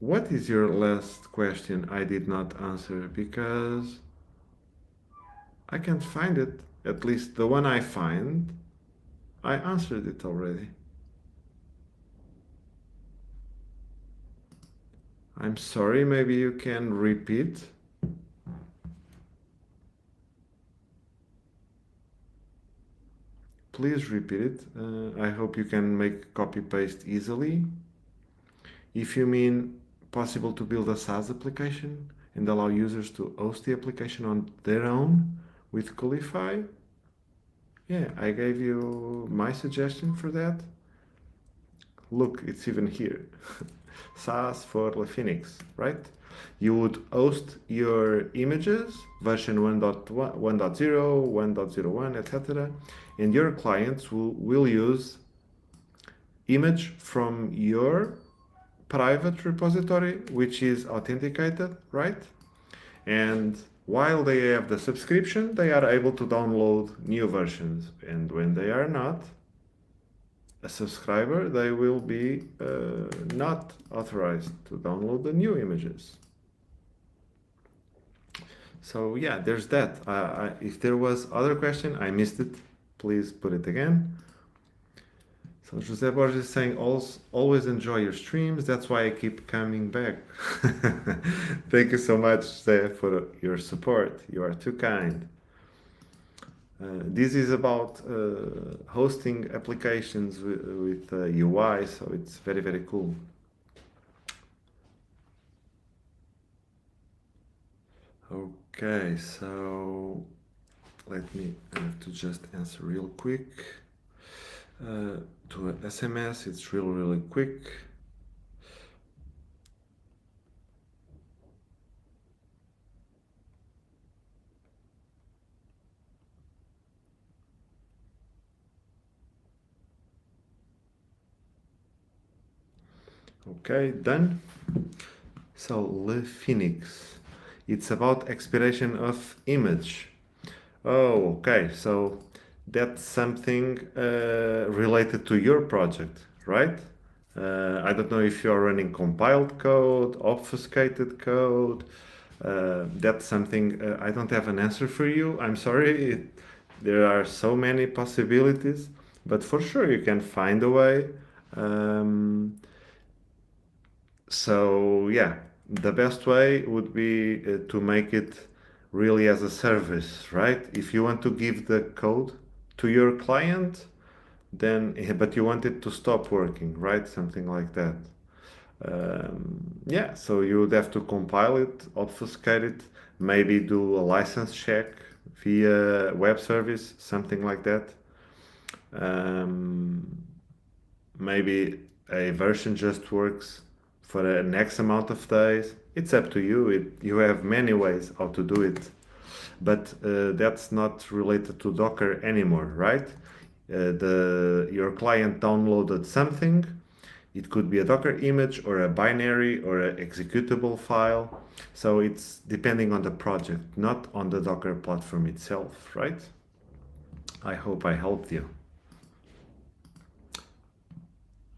Speaker 1: what is your last question I did not answer? Because I can't find it. At least the one I find, I answered it already. I'm sorry, maybe you can repeat. Please repeat it. I hope you can make copy paste easily. If you mean possible to build a SaaS application and allow users to host the application on their own with Coolify, yeah, I gave you my suggestion for that. Look, it's even here. SaaS for Phoenix, right? You would host your images, version 1.1, 1.0, 1.01, etc. And your clients will use image from your private repository, which is authenticated, right? And while they have the subscription, they are able to download new versions. And when they are not a subscriber, they will be not authorized to download the new images. So yeah, there's that. If there was other question, I missed it. Please put it again. So Jose Borges is saying, always enjoy your streams. That's why I keep coming back. Thank you so much, Jose, for your support. You are too kind. This is about hosting applications with UI, so it's very, very cool. Okay, so let me have to just answer real quick. To an SMS, it's really, really quick. Okay, done. So Le Phoenix, it's about expiration of image. Oh, okay. So that's something related to your project, right? I don't know if you're running compiled code, obfuscated code. That's something I don't have an answer for you. I'm sorry. There are so many possibilities, but for sure you can find a way. Um, so yeah, the best way would be to make it really as a service, right? If you want to give the code to your client, then but you want it to stop working, right? Something like that. Yeah, so you would have to compile it, obfuscate it, maybe do a license check via web service, something like that. Um, Maybe a version just works for an X amount of days. It's up to you. You have many ways how to do it, but that's not related to Docker anymore, right? Your client downloaded something. It could be a Docker image or a binary or an executable file. So it's depending on the project, not on the Docker platform itself, right? I hope I helped you.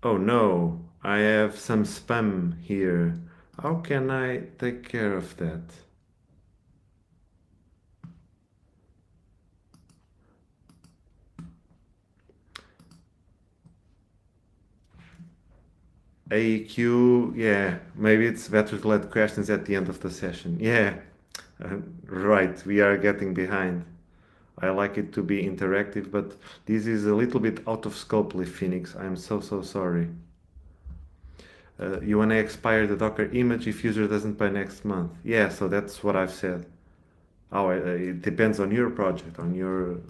Speaker 1: Oh no, I have some spam here. How can I take care of that? AQ, yeah, maybe it's better to let questions at the end of the session. Yeah, right, we are getting behind. I like it to be interactive, but this is a little bit out of scope, Phoenix. I'm so sorry. You want to expire the Docker image if user doesn't pay next month. Yeah, so that's what I've said. Oh, it depends on your project, on your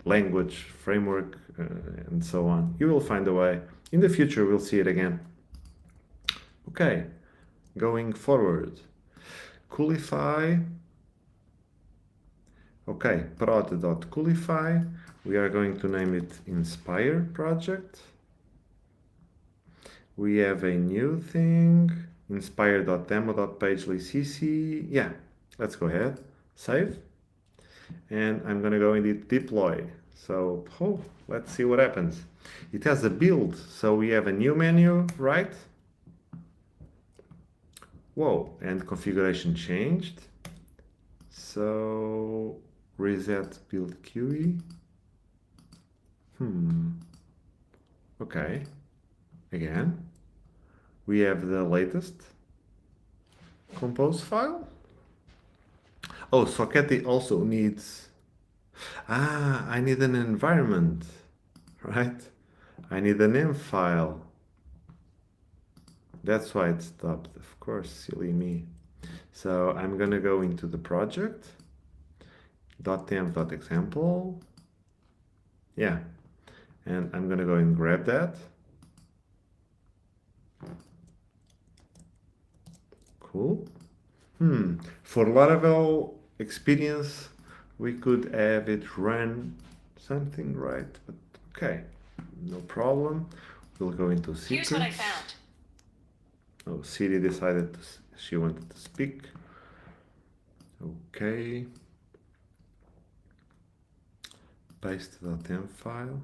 Speaker 1: language, framework, and so on. You will find a way. In the future, we'll see it again. Okay, going forward. Coolify. Okay, prod.coolify. We are going to name it Inspire project. We have a new thing, inspire.demo.pagely.cc. Yeah, let's go ahead, save. And I'm gonna go in the deploy. So, let's see what happens. It has a build, so we have a new menu, right? Whoa, and configuration changed. So, reset build QE. Okay, again. We have the latest compose file. Oh, Sockety also needs... I need an environment, right? I need an env file. That's why it stopped, of course, silly me. So I'm gonna go into the project, .temp.example. Yeah, and I'm gonna go and grab that. Cool. For Laravel experience, we could have it run something, right? But okay, no problem. We'll go into secrets.
Speaker 2: Here's what I found.
Speaker 1: Oh, Siri decided she wanted to speak. Okay. Paste the temp file.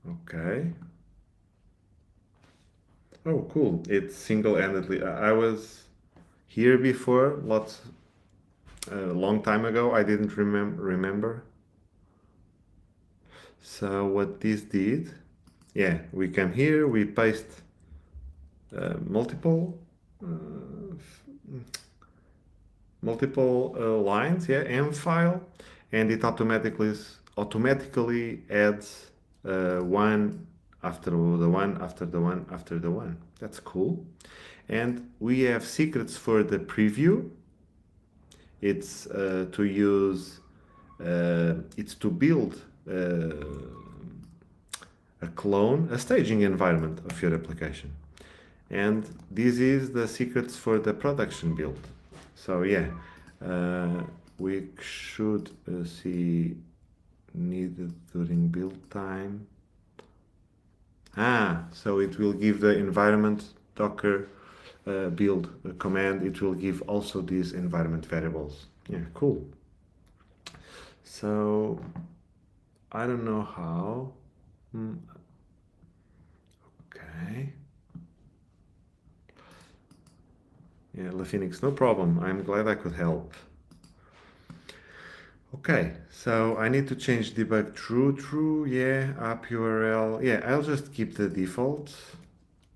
Speaker 1: Okay. Oh, cool. It's single-handedly. I was here before, a long time ago. I didn't remember. So what this did, yeah, we come here, we paste multiple lines, yeah, M file, and it automatically adds one after the one after the one after the one. That's cool. And we have secrets for the preview. It's to use. It's to build a clone, a staging environment of your application. And this is the secrets for the production build. So yeah, we should see needed during build time. So it will give the environment docker build command. It will give also these environment variables. Yeah, cool. So I don't know how. Okay. Yeah, LaPhoenix, no problem. I'm glad I could help. Okay, so I need to change debug true, yeah, app URL. Yeah, I'll just keep the default.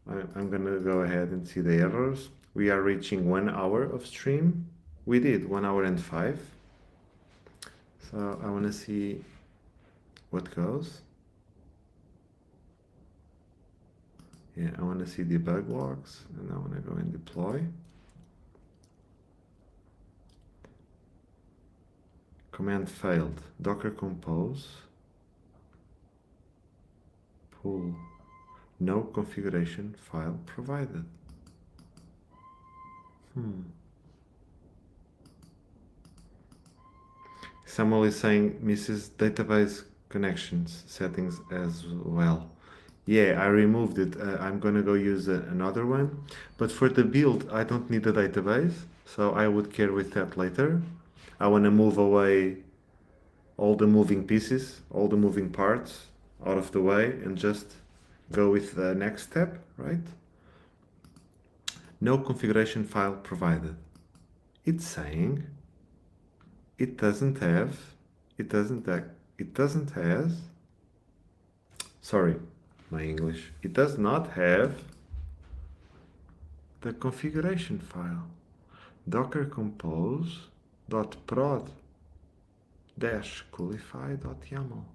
Speaker 1: I'm gonna go ahead and see the errors. We are reaching 1 hour of stream. We did 1 hour and 5. So I wanna see what goes. Yeah, I wanna see debug logs and I wanna go and deploy. Command failed. Docker compose. Pull. No configuration file provided. Samuel is saying misses database connections settings as well. Yeah, I removed it. I'm gonna go use another one. But for the build, I don't need a database, so I would care with that later. I wanna move away all the moving pieces, all the moving parts out of the way and just go with the next step, right? No configuration file provided. It's saying it doesn't have, it doesn't have, sorry, my English, it does not have the configuration file. Docker compose .prod -coolify.yaml.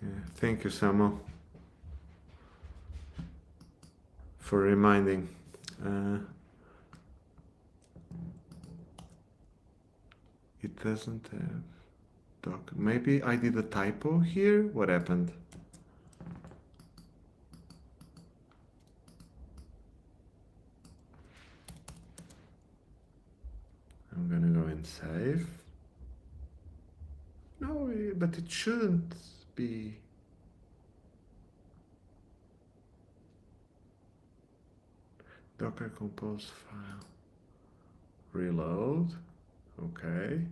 Speaker 1: Yeah, thank you, Samuel, for reminding. It doesn't have doc. Maybe I did a typo here. What happened? I'm gonna go and save. No, but it shouldn't be. Docker compose file. Reload. Okay.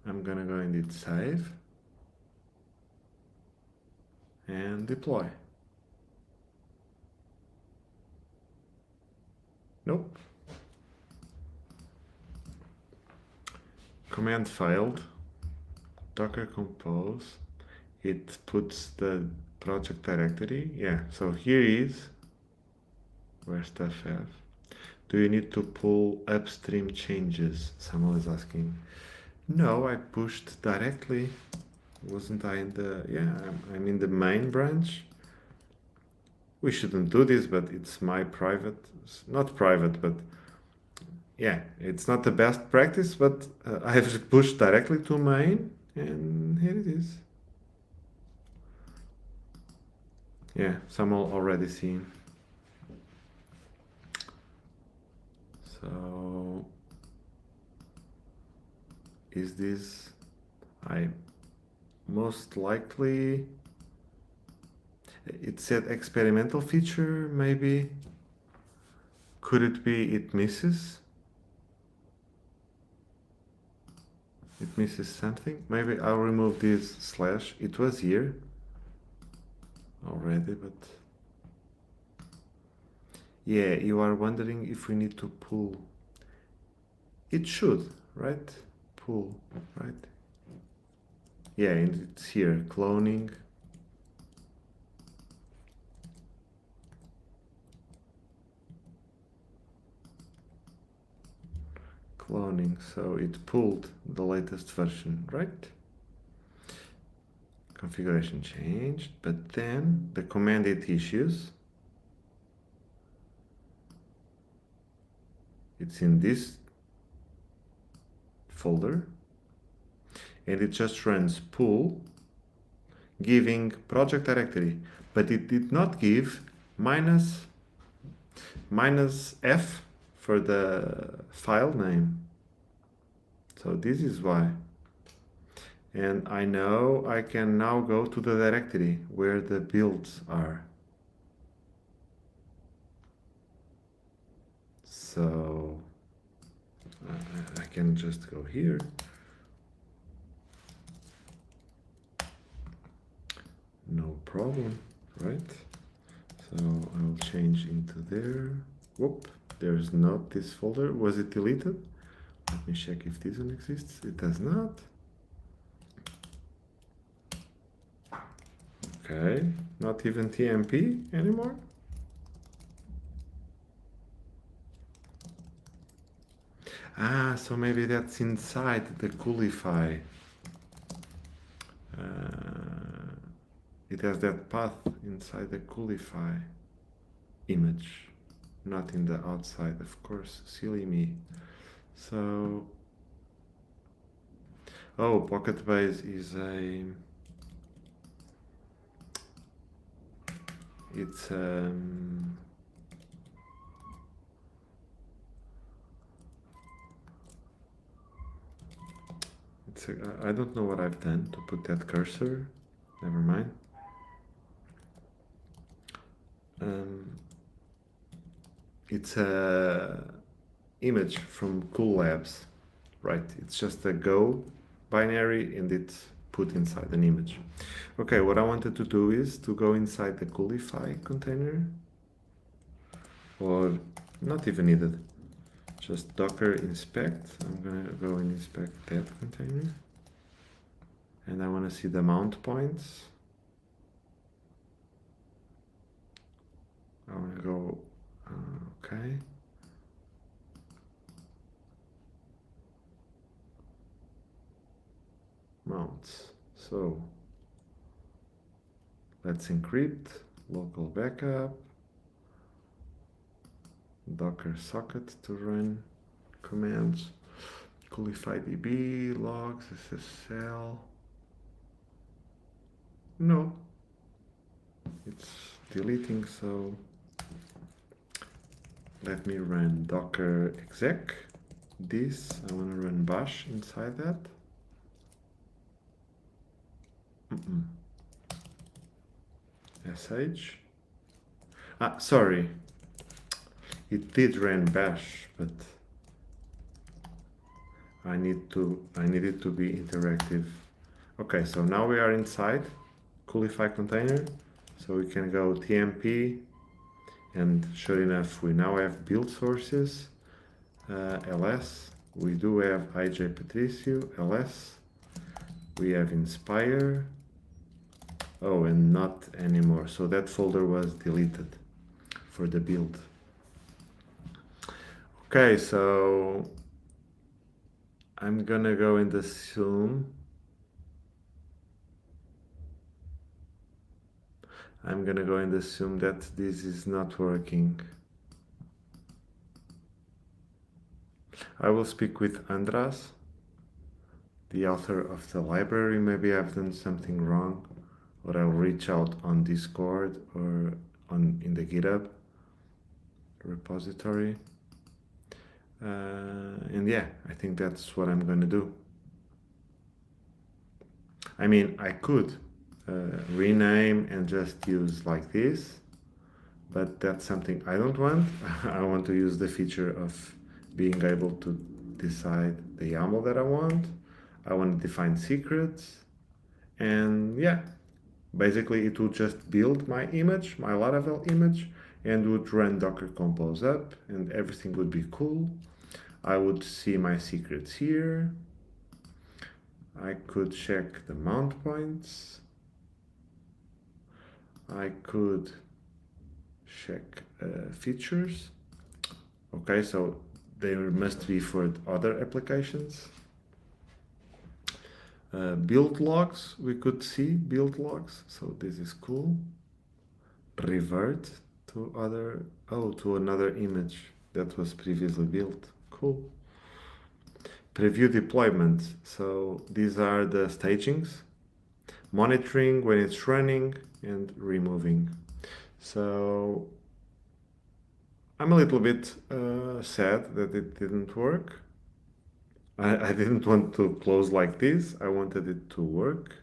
Speaker 1: I'm gonna go and hit save and deploy. Nope. Command failed. Docker compose. It puts the project directory. Yeah, so here is where stuff have. Do you need to pull upstream changes? Someone is asking. No, I pushed directly. Wasn't I in the, yeah, I'm in the main branch. We shouldn't do this, but it's my private, not private, but yeah, it's not the best practice, but I have pushed directly to main and here it is. Yeah, some already seen. So is this, I most likely, it said experimental feature, maybe. Could it be it misses? It misses something. Maybe I'll remove this slash. It was here already, but yeah, you are wondering if we need to pull. It should, right? Pull, right? Yeah, and it's here, cloning. Cloning, so it pulled the latest version, right? Configuration changed, but then the command it issues, it's in this folder, and it just runs pull, giving project directory, but it did not give minus F for the file name. So this is why. And I know I can now go to the directory where the builds are. So I can just go here. No problem, right? So I'll change into there. Whoop, there's not this folder. Was it deleted? Let me check if this one exists. It does not. Okay, not even TMP anymore. Ah, so maybe that's inside the Coolify. It has that path inside the Coolify image, not in the outside, of course. Silly me. So, oh, Pocket Base is a, it's I don't know what I've done to put that cursor. Never mind. It's a image from Cool Labs, right? It's just a Go binary and it's put inside an image. Okay, what I wanted to do is to go inside the Coolify container, or not even needed. Just docker inspect. I'm gonna go and inspect that container. And I want to see the mount points. I want to go, okay. Mounts. So let's encrypt, local backup, Docker socket to run commands, Coolify DB, logs, SSL. No, it's deleting, so let me run docker exec. This, I want to run bash inside that. sh. Sorry. It did run bash, but I need it to be interactive. Okay, so now we are inside Coolify container. So we can go tmp, and sure enough, we now have build sources, ls. We do have IJ Patricio, ls. We have inspire. Oh, and not anymore. So that folder was deleted for the build. Okay, so I'm gonna go and assume that this is not working. I will speak with Andras, the author of the library. Maybe I've done something wrong, or I'll reach out on Discord or in the GitHub repository. And yeah, I think that's what I'm going to do. I mean, I could rename and just use like this, but that's something I don't want. I want to use the feature of being able to decide the YAML that I want. I want to define secrets, and yeah, basically it would just build my image, my Laravel image, and would run Docker Compose up, and everything would be cool. I would see my secrets here. I could check the mount points. I could check features. Okay, so they must be for other applications. Build logs, we could see build logs, so this is cool. Revert to another image that was previously built. Cool. Preview deployment. So these are the stagings. Monitoring when it's running and removing. So I'm a little bit sad that it didn't work. I didn't want to close like this. I wanted it to work.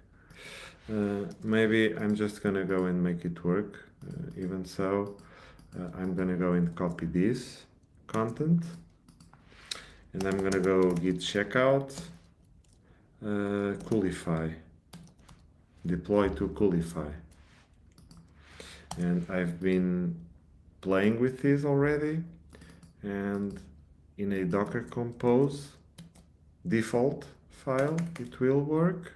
Speaker 1: Maybe I'm just gonna go and make it work. Even so, I'm gonna go and copy this content, and I'm gonna go git checkout, Coolify, deploy to Coolify. And I've been playing with this already, and in a Docker Compose default file, it will work.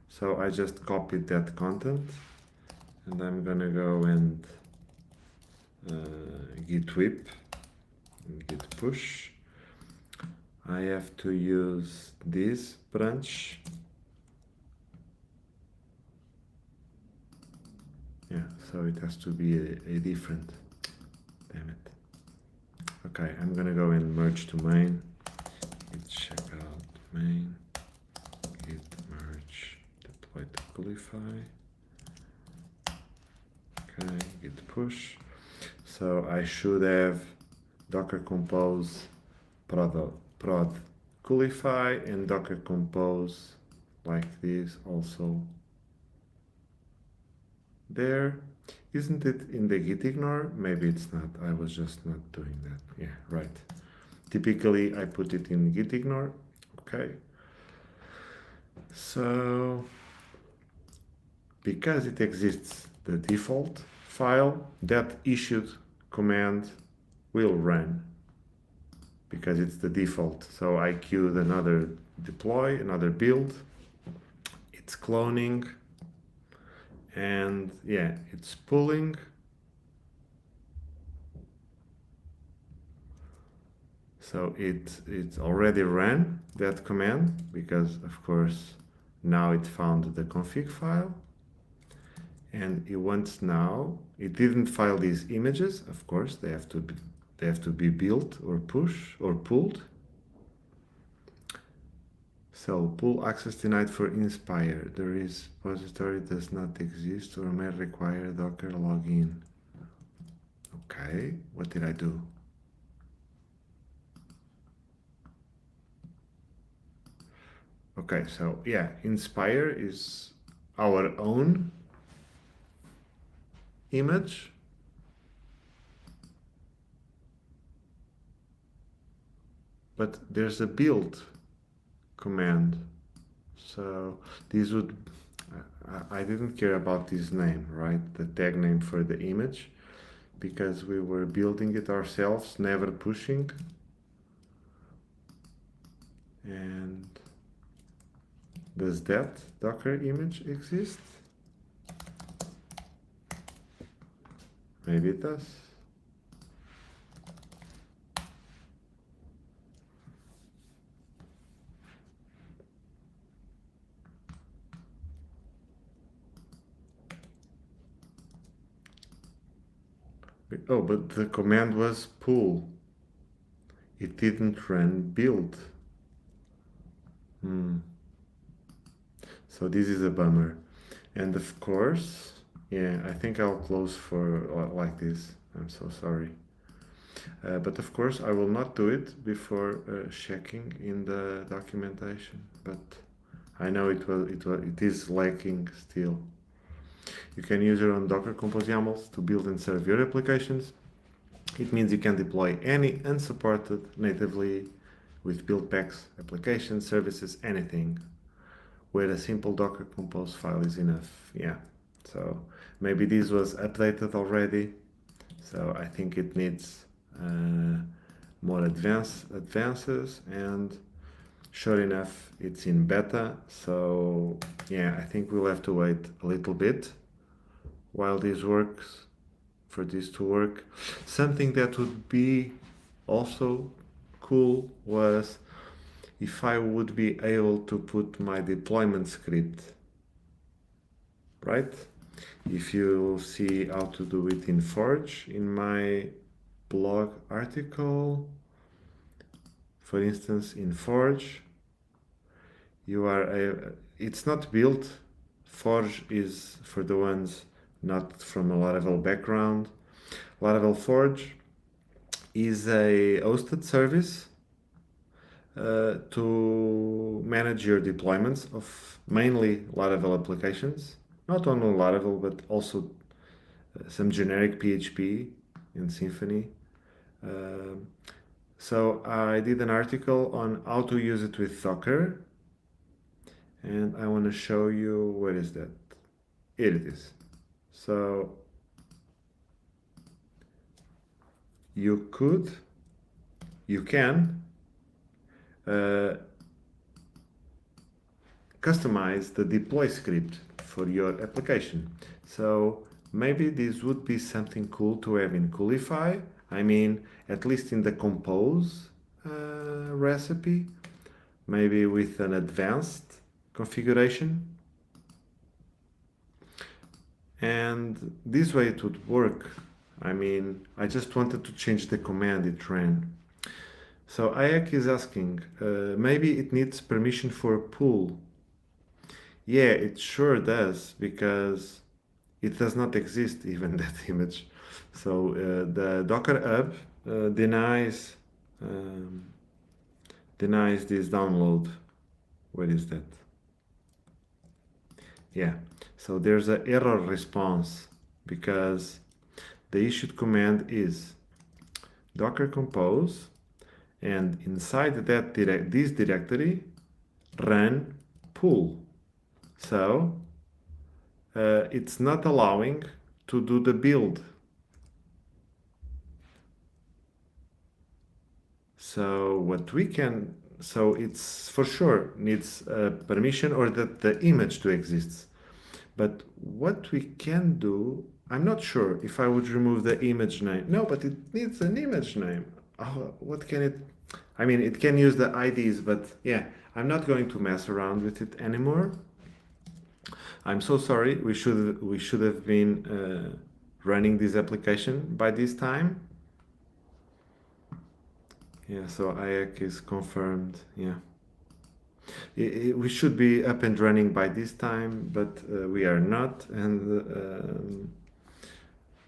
Speaker 1: So I just copied that content, and I'm gonna go and git whip and git push. I have to use this branch. Yeah, so it has to be a different, damn it. Okay, I'm gonna go and merge to main, git checkout main, git merge, deploy to Coolify. Okay, git push. So I should have Docker Compose prod Coolify and Docker Compose like this also there. Isn't it in the git ignore? Maybe it's not. I was just not doing that. Yeah, right. Typically I put it in git ignore. Okay. So because it exists the default file, that issued command will run because it's the default. So I queued another deploy, another build. It's cloning, and yeah, it's pulling. So it's already ran that command because of course now it found the config file, and it wants now, it didn't file these images, of course they have to be built or push or pulled. So pull access denied for Inspire. The repository does not exist or may require Docker login. Okay, what did I do? Okay, so yeah, Inspire is our own image. But there's a build command. So this would, I didn't care about this name, right? The tag name for the image, because we were building it ourselves, never pushing. And does that Docker image exist? Maybe it does. Oh, but the command was pull. It didn't run build. So this is a bummer. And of course, yeah, I think I'll close for like this. I'm so sorry. But of course, I will not do it before checking in the documentation. But I know it is lacking still. You can use your own Docker Compose YAMLs to build and serve your applications. It means you can deploy any unsupported natively with build packs, applications, services, anything, where a simple Docker Compose file is enough. Yeah, so maybe this was updated already. So I think it needs more advances, and sure enough, it's in beta. So yeah, I think we'll have to wait a little bit while this works, for this to work. Something that would be also cool was if I would be able to put my deployment script, right? If you see how to do it in Forge, in my blog article, for instance, in Forge, it's not built. Forge is for the ones not from a Laravel background. Laravel Forge is a hosted service to manage your deployments of mainly Laravel applications, not only Laravel, but also some generic PHP and Symfony. Um, so I did an article on how to use it with Docker, and I want to show you, where is that? Here it is. So you can uh, customize the deploy script for your application. So maybe this would be something cool to have in Coolify. I mean, at least in the Compose recipe, maybe with an advanced configuration. And this way it would work. I mean, I just wanted to change the command it ran. So Ayak is asking, maybe it needs permission for pull. Yeah, it sure does, because it does not exist, even that image. So the Docker hub um, denies this download. Where is that? Yeah, so there's an error response because the issued command is docker compose, and inside that this directory run pull. So it's not allowing to do the build. So what we can, so it's for sure needs permission or that the image to exist. But what we can do, I'm not sure if I would remove the image name. No, but it needs an image name. Oh, what can it, I mean, it can use the IDs, but yeah, I'm not going to mess around with it anymore. I'm so sorry. We should have been running this application by this time. Yeah, so IAC is confirmed. Yeah, we should be up and running by this time, but we are not, and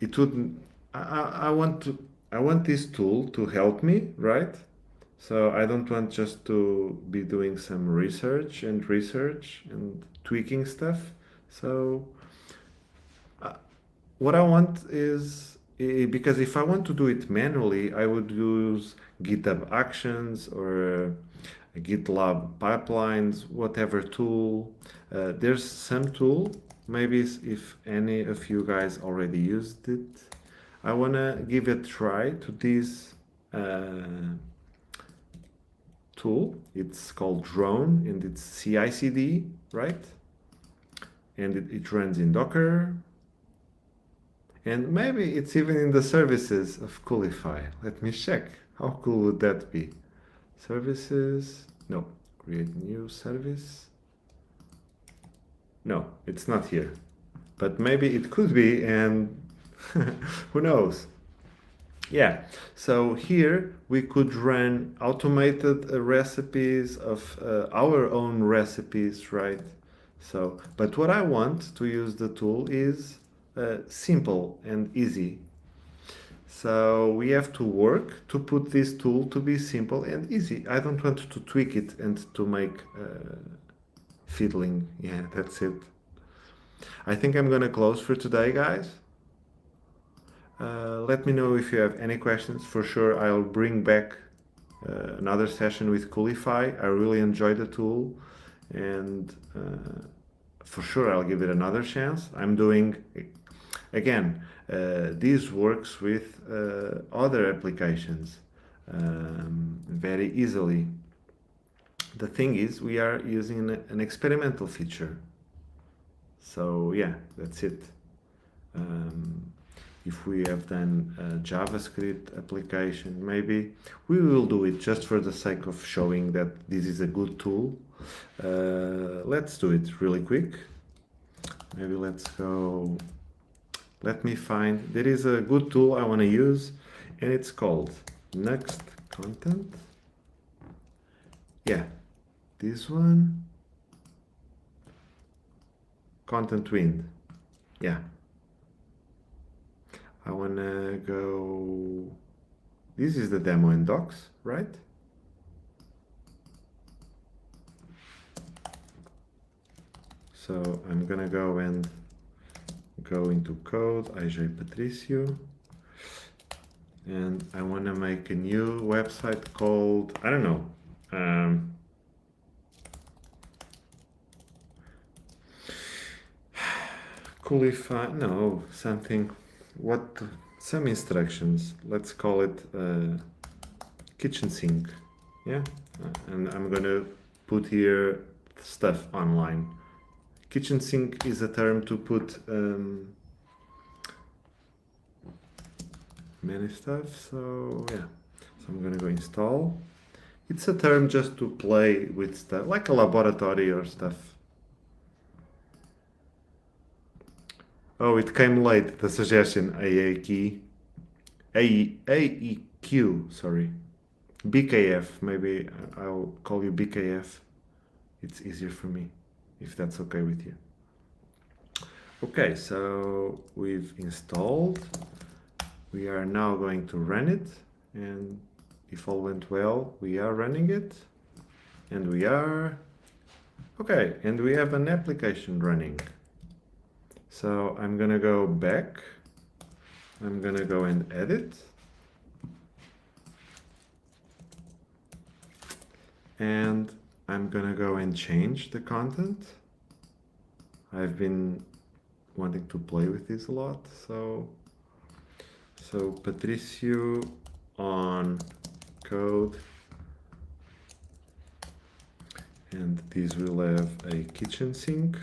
Speaker 1: it would. I want this tool to help me, right? So I don't want just to be doing some research and tweaking stuff. So what I want is, because if I want to do it manually, I would use GitHub Actions or GitLab Pipelines, whatever tool. There's some tool, maybe if any of you guys already used it. I want to give a try to this tool. It's called Drone and it's CI/CD, right? And it runs in Docker. And maybe it's even in the services of Coolify. Let me check. How cool would that be? Services, no. Create new service. No, it's not here. But maybe it could be, and who knows? Yeah, so here we could run automated recipes of our own recipes, right? So, but what I want to use the tool is simple and easy. So we have to work to put this tool to be simple and easy. I don't want to tweak it and to make fiddling. Yeah, that's it. I think I'm gonna close for today, guys. Let me know if you have any questions. For sure, I'll bring back another session with Coolify. I really enjoy the tool, and for sure, I'll give it another chance. I'm doing, again, this works with other applications very easily. The thing is, we are using an experimental feature. So yeah, that's it. Um, if we have done a JavaScript application, maybe we will do it just for the sake of showing that this is a good tool. Let's do it really quick. Maybe let's go, let me find, there is a good tool I want to use, and it's called Next Content. Yeah, this one, Content Wind. Yeah. I want to go, this is the demo in docs, right? So I'm gonna go and go into code, IJ Patricio, and I wanna make a new website called, I don't know, Coolify, no, something, what, some instructions, let's call it kitchen sink, yeah? And I'm gonna put here stuff online. Kitchen sink is a term to put many stuff, so yeah. So I'm gonna go install. It's a term just to play with stuff, like a laboratory or stuff. Oh, it came late, the suggestion, AAQ, AEQ, sorry. BKF, maybe I'll call you BKF. It's easier for me, if that's okay with you. Okay, so we've installed. We are now going to run it, and if all went well, we are running it, and we are... Okay, and we have an application running. So I'm gonna go back. I'm gonna go and edit. And I'm gonna go and change the content. I've been wanting to play with this a lot, so Patricio on code, and this will have a kitchen sink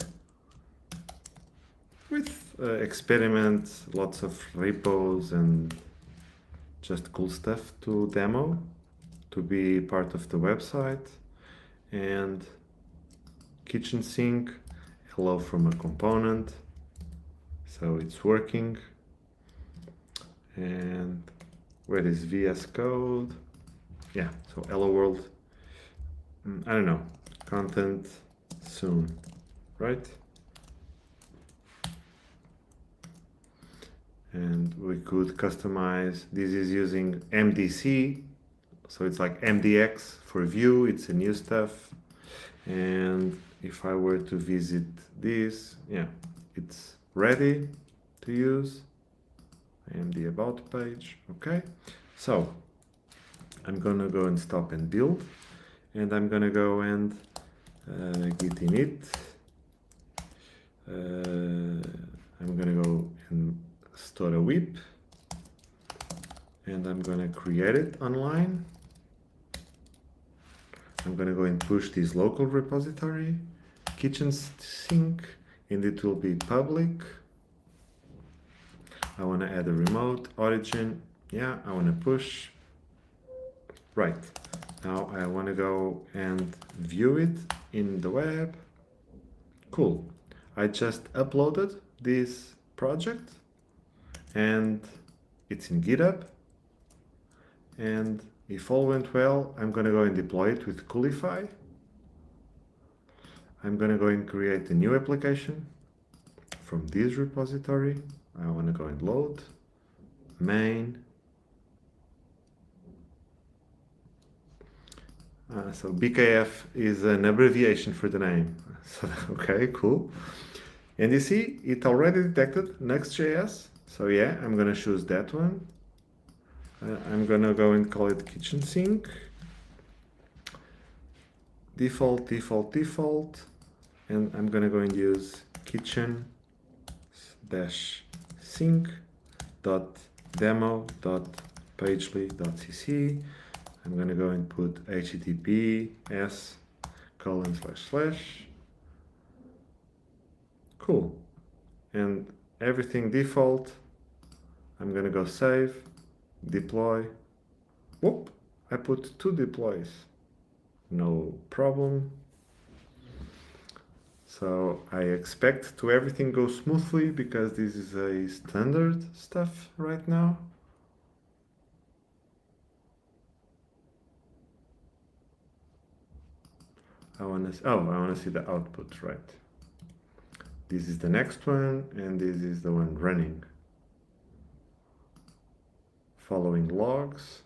Speaker 1: with experiments, lots of repos and just cool stuff to demo, to be part of the website. And kitchen sink, hello from a component, so it's working. And where is VS Code? Yeah, so hello world. I don't know, content soon, right? And we could customize. This is using MDC, so it's like MDX for Vue. It's a new stuff. And if I were to visit this, yeah, it's ready to use. And the about page. Okay, so I'm gonna go and stop and build, and I'm gonna go and git init. I'm gonna go and store a whip, and I'm gonna create it online. I'm gonna go and push this local repository, kitchen sink, and it will be public. I want to add a remote origin. Yeah, I want to push. Right. Now I want to go and view it in the web. Cool. I just uploaded this project and it's in GitHub. And if all went well, I'm going to go and deploy it with Coolify. I'm going to go and create a new application from this repository. I want to go and load main. So BKF is an abbreviation for the name. So, okay, cool. And you see, it already detected Next.js. So yeah, I'm going to choose that one. I'm going to go and call it kitchen sink. Default, default, default. And I'm going to go and use kitchen dash sync.demo.pagely.cc. I'm going to go and put https:// cool, and everything default. I'm going to go save, deploy. Whoop, I put 2 deploys, no problem. So I expect to everything go smoothly because this is a standard stuff right now. I want to see the output, right? This is the next one, and this is the one running. Following logs.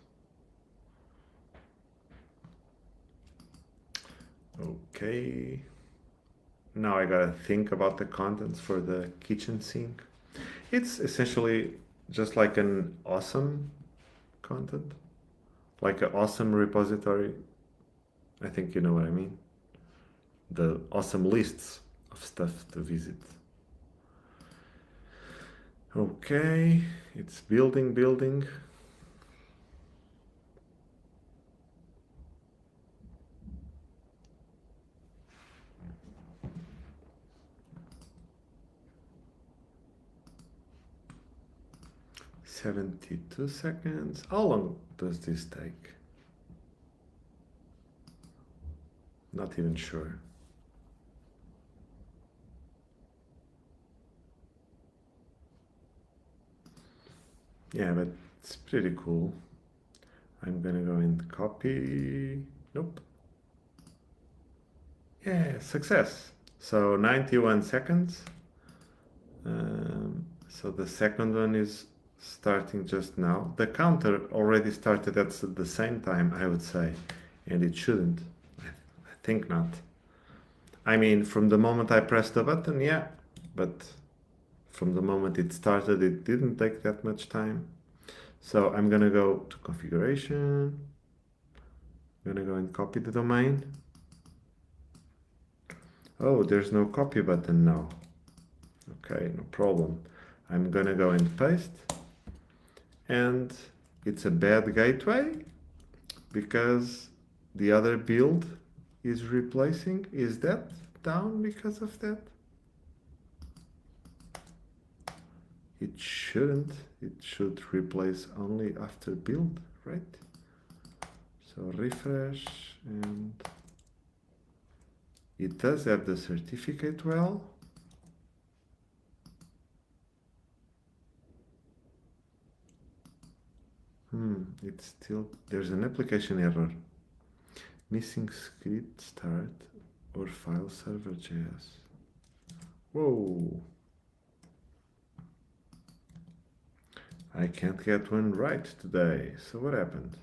Speaker 1: Okay. now I gotta think about the contents for the kitchen sink. It's essentially just like an awesome content, like an awesome repository. I think you know what I mean. The awesome lists of stuff to visit. Okay, it's building. 72 seconds. How long does this take? Not even sure. Yeah, but it's pretty cool. I'm gonna go and copy. Nope. Yeah, success. So 91 seconds. So the second one is starting just now. The counter already started at the same time, I would say, and it shouldn't. I think not. I mean, from the moment I pressed the button, yeah, but from the moment it started, it didn't take that much time. So I'm gonna go to configuration. I'm gonna go and copy the domain. Oh, there's no copy button now. Okay, no problem. I'm gonna go and paste. And it's a bad gateway because the other build is replacing. Is that down because of that? It shouldn't. It should replace only after build, right? So refresh, and it does have the certificate well. It's still, there's an application error. Missing script start or file server JS. Whoa. I can't get one right today. So what happened?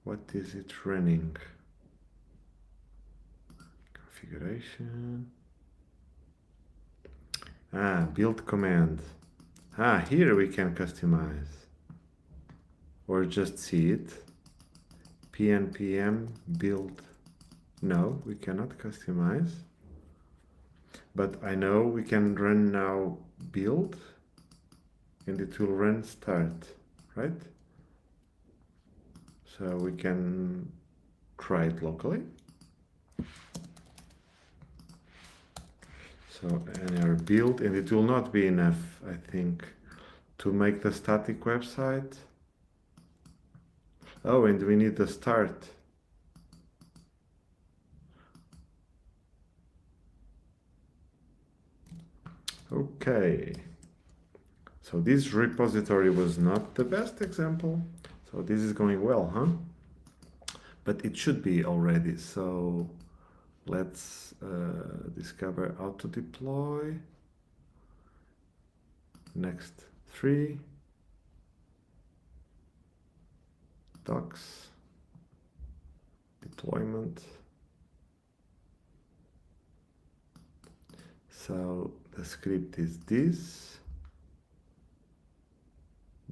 Speaker 1: What is it running? Configuration. Build command. Here we can customize. Or just see it. pnpm build. No, we cannot customize. But I know we can run now build and it will run start, right? So we can try it locally. So and our build, and it will not be enough, I think, to make the static website. Oh, and we need the start. Okay. So this repository was not the best example. So this is going well, huh? But it should be already. So let's discover how to deploy. Next 3. Docs. Deployment. So the script is this.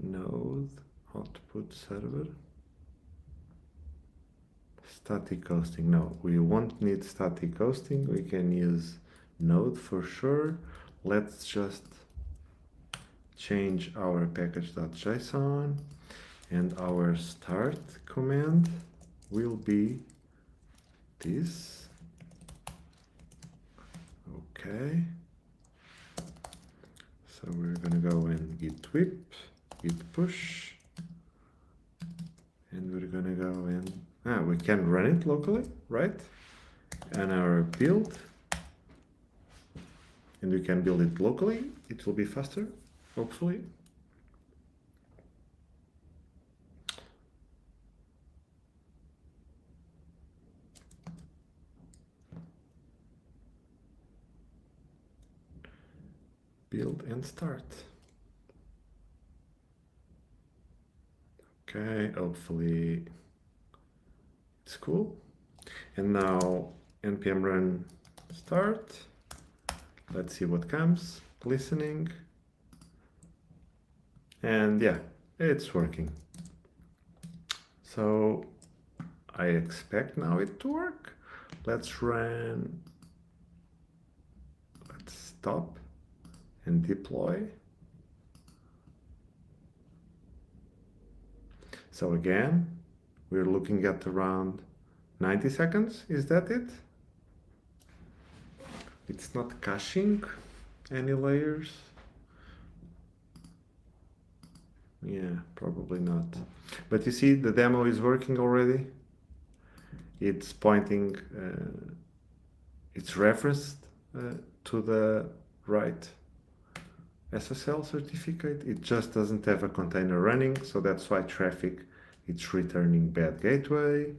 Speaker 1: Node output server. Static hosting. No, we won't need static hosting. We can use Node for sure. Let's just change our package.json, and our start command will be this. Okay. So we're gonna go and git whip, git push, and we're gonna go and we can run it locally, right? And our build, and we can build it locally. It will be faster, hopefully. build and start. Okay, hopefully it's cool. And now npm run start. Let's see what comes. Listening. And yeah, it's working. So I expect now it to work. Let's run, let's stop and deploy. So again, we're looking at around 90 seconds. Is that it? It's not caching any layers. Yeah, probably not. But you see, the demo is working already. It's pointing, it's referenced to the right SSL certificate. It just doesn't have a container running, so that's why traffic, it's returning bad gateway.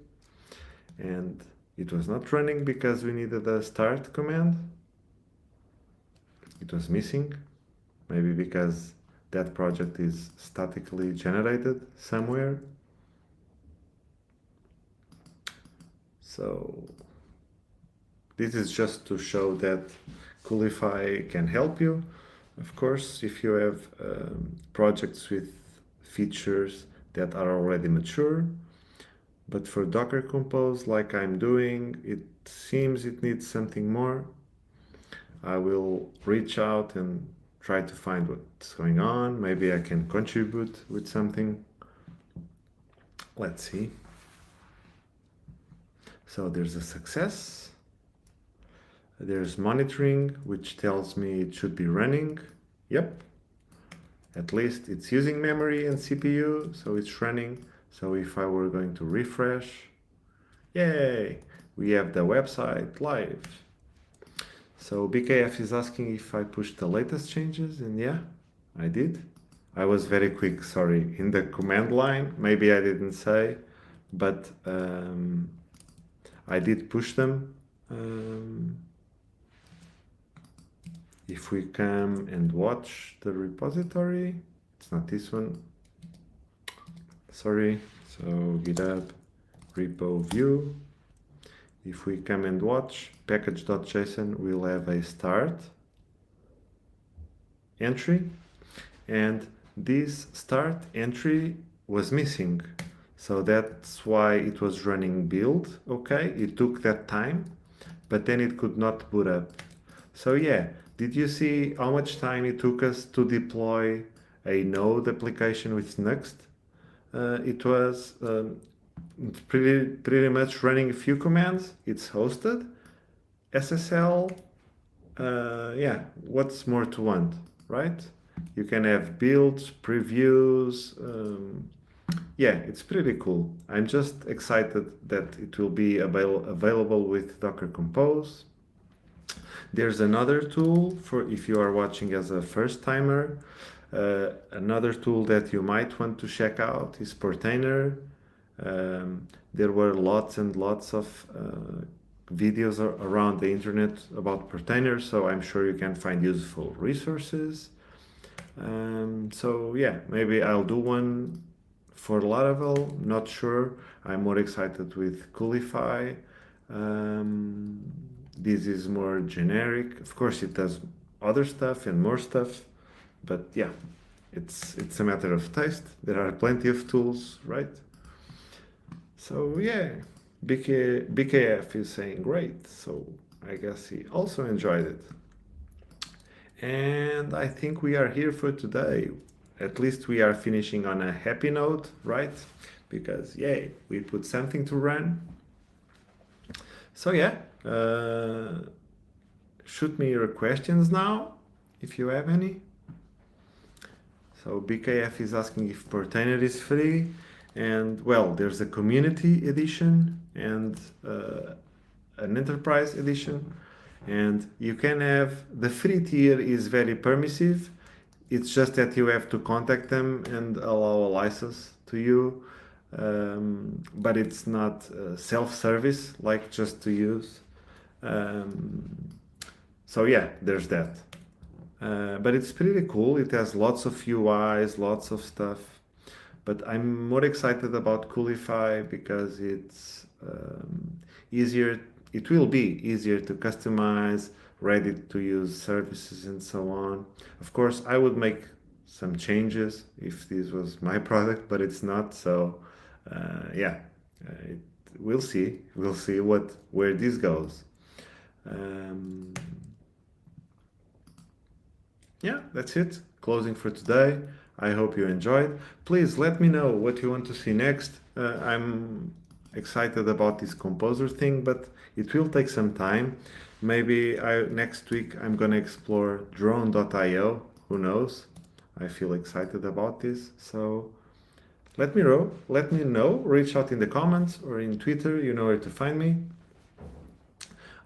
Speaker 1: And it was not running because we needed a start command. It was missing, maybe because that project is statically generated somewhere. So this is just to show that Coolify can help you. Of course, if you have projects with features that are already mature, but for Docker Compose, like I'm doing, it seems it needs something more. I will reach out and try to find what's going on. Maybe I can contribute with something. Let's see. So there's a success. There's monitoring, which tells me it should be running. Yep. At least it's using memory and CPU, so it's running. So if I were going to refresh, yay, we have the website live. So BKF is asking if I pushed the latest changes, and yeah, I did. I was very quick, sorry, in the command line. Maybe I didn't say, but I did push them. If we come and watch the repository, it's not this one. Sorry, so GitHub repo view. If we come and watch package.json, we'll have a start entry, and this start entry was missing. So that's why it was running build. Okay, it took that time, but then it could not boot up. So yeah, did you see how much time it took us to deploy a Node application with Nuxt? It was pretty much running a few commands. It's hosted, SSL. Yeah, what's more to want, right? You can have builds, previews. Yeah, it's pretty cool. I'm just excited that it will be available with Docker Compose. There's another tool for if you are watching as a first timer. Another tool that you might want to check out is Portainer. There were lots and lots of videos around the internet about Portainer, so I'm sure you can find useful resources. So yeah, maybe I'll do one for Laravel, not sure. I'm more excited with Coolify. This is more generic. Of course, it does other stuff and more stuff, but yeah, it's a matter of taste. There are plenty of tools, right? So yeah, BKF is saying great. So I guess he also enjoyed it. And I think we are here for today. At least we are finishing on a happy note, right? Because yay, we put something to run. So yeah, shoot me your questions now, if you have any. So BKF is asking if Portainer is free. And well, there's a community edition and an enterprise edition. And you can have, the free tier is very permissive. It's just that you have to contact them and allow a license to you. But it's not self-service, like just to use. So yeah, there's that. But it's pretty cool. It has lots of UIs, lots of stuff. But I'm more excited about Coolify because it's easier. It will be easier to customize, ready to use services, and so on. Of course, I would make some changes if this was my product, but it's not. So, yeah, it, we'll see. We'll see where this goes. Um, yeah, that's it. Closing for today. I hope you enjoyed. Please let me know what you want to see next. I'm excited about this composer thing, but it will take some time. Maybe next week I'm gonna explore drone.io. Who knows? I feel excited about this. So let me know. Let me know. Reach out in the comments or in Twitter. You know where to find me.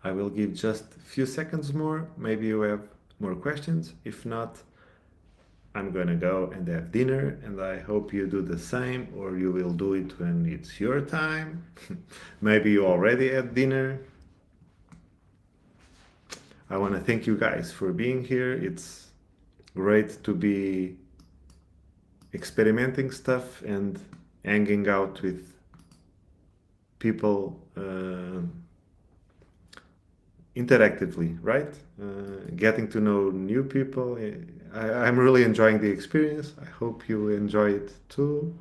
Speaker 1: I will give just a few seconds more. Maybe you have more questions. If not, I'm gonna go and have dinner, and I hope you do the same, or you will do it when it's your time. Maybe you already had dinner. I want to thank you guys for being here. It's great to be experimenting stuff and hanging out with people interactively, right? Getting to know new people. I'm really enjoying the experience. I hope you enjoy it too.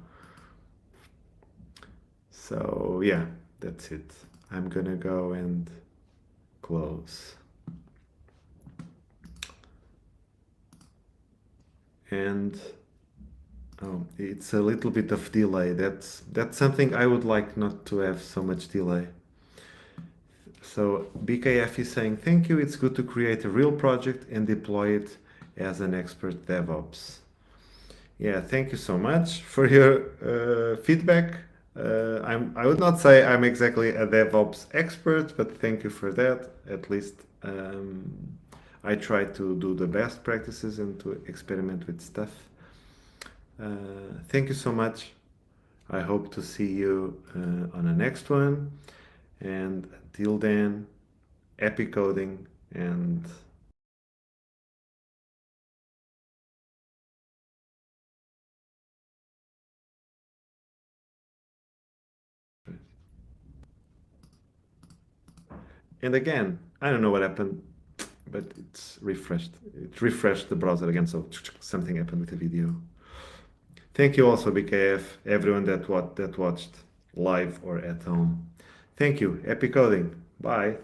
Speaker 1: So, yeah, that's it. I'm gonna go and close. And oh, it's a little bit of delay. That's something I would like not to have so much delay. So BKF is saying, thank you. It's good to create a real project and deploy it as an expert DevOps. Yeah, thank you so much for your feedback. I would not say I'm exactly a DevOps expert, but thank you for that. At least I try to do the best practices and to experiment with stuff. Thank you so much. I hope to see you on the next one. And until then, happy coding and again, I don't know what happened, but it's refreshed. It refreshed the browser again, so something happened with the video. Thank you also, BKF, everyone that watched live or at home. Thank you. Happy coding. Bye.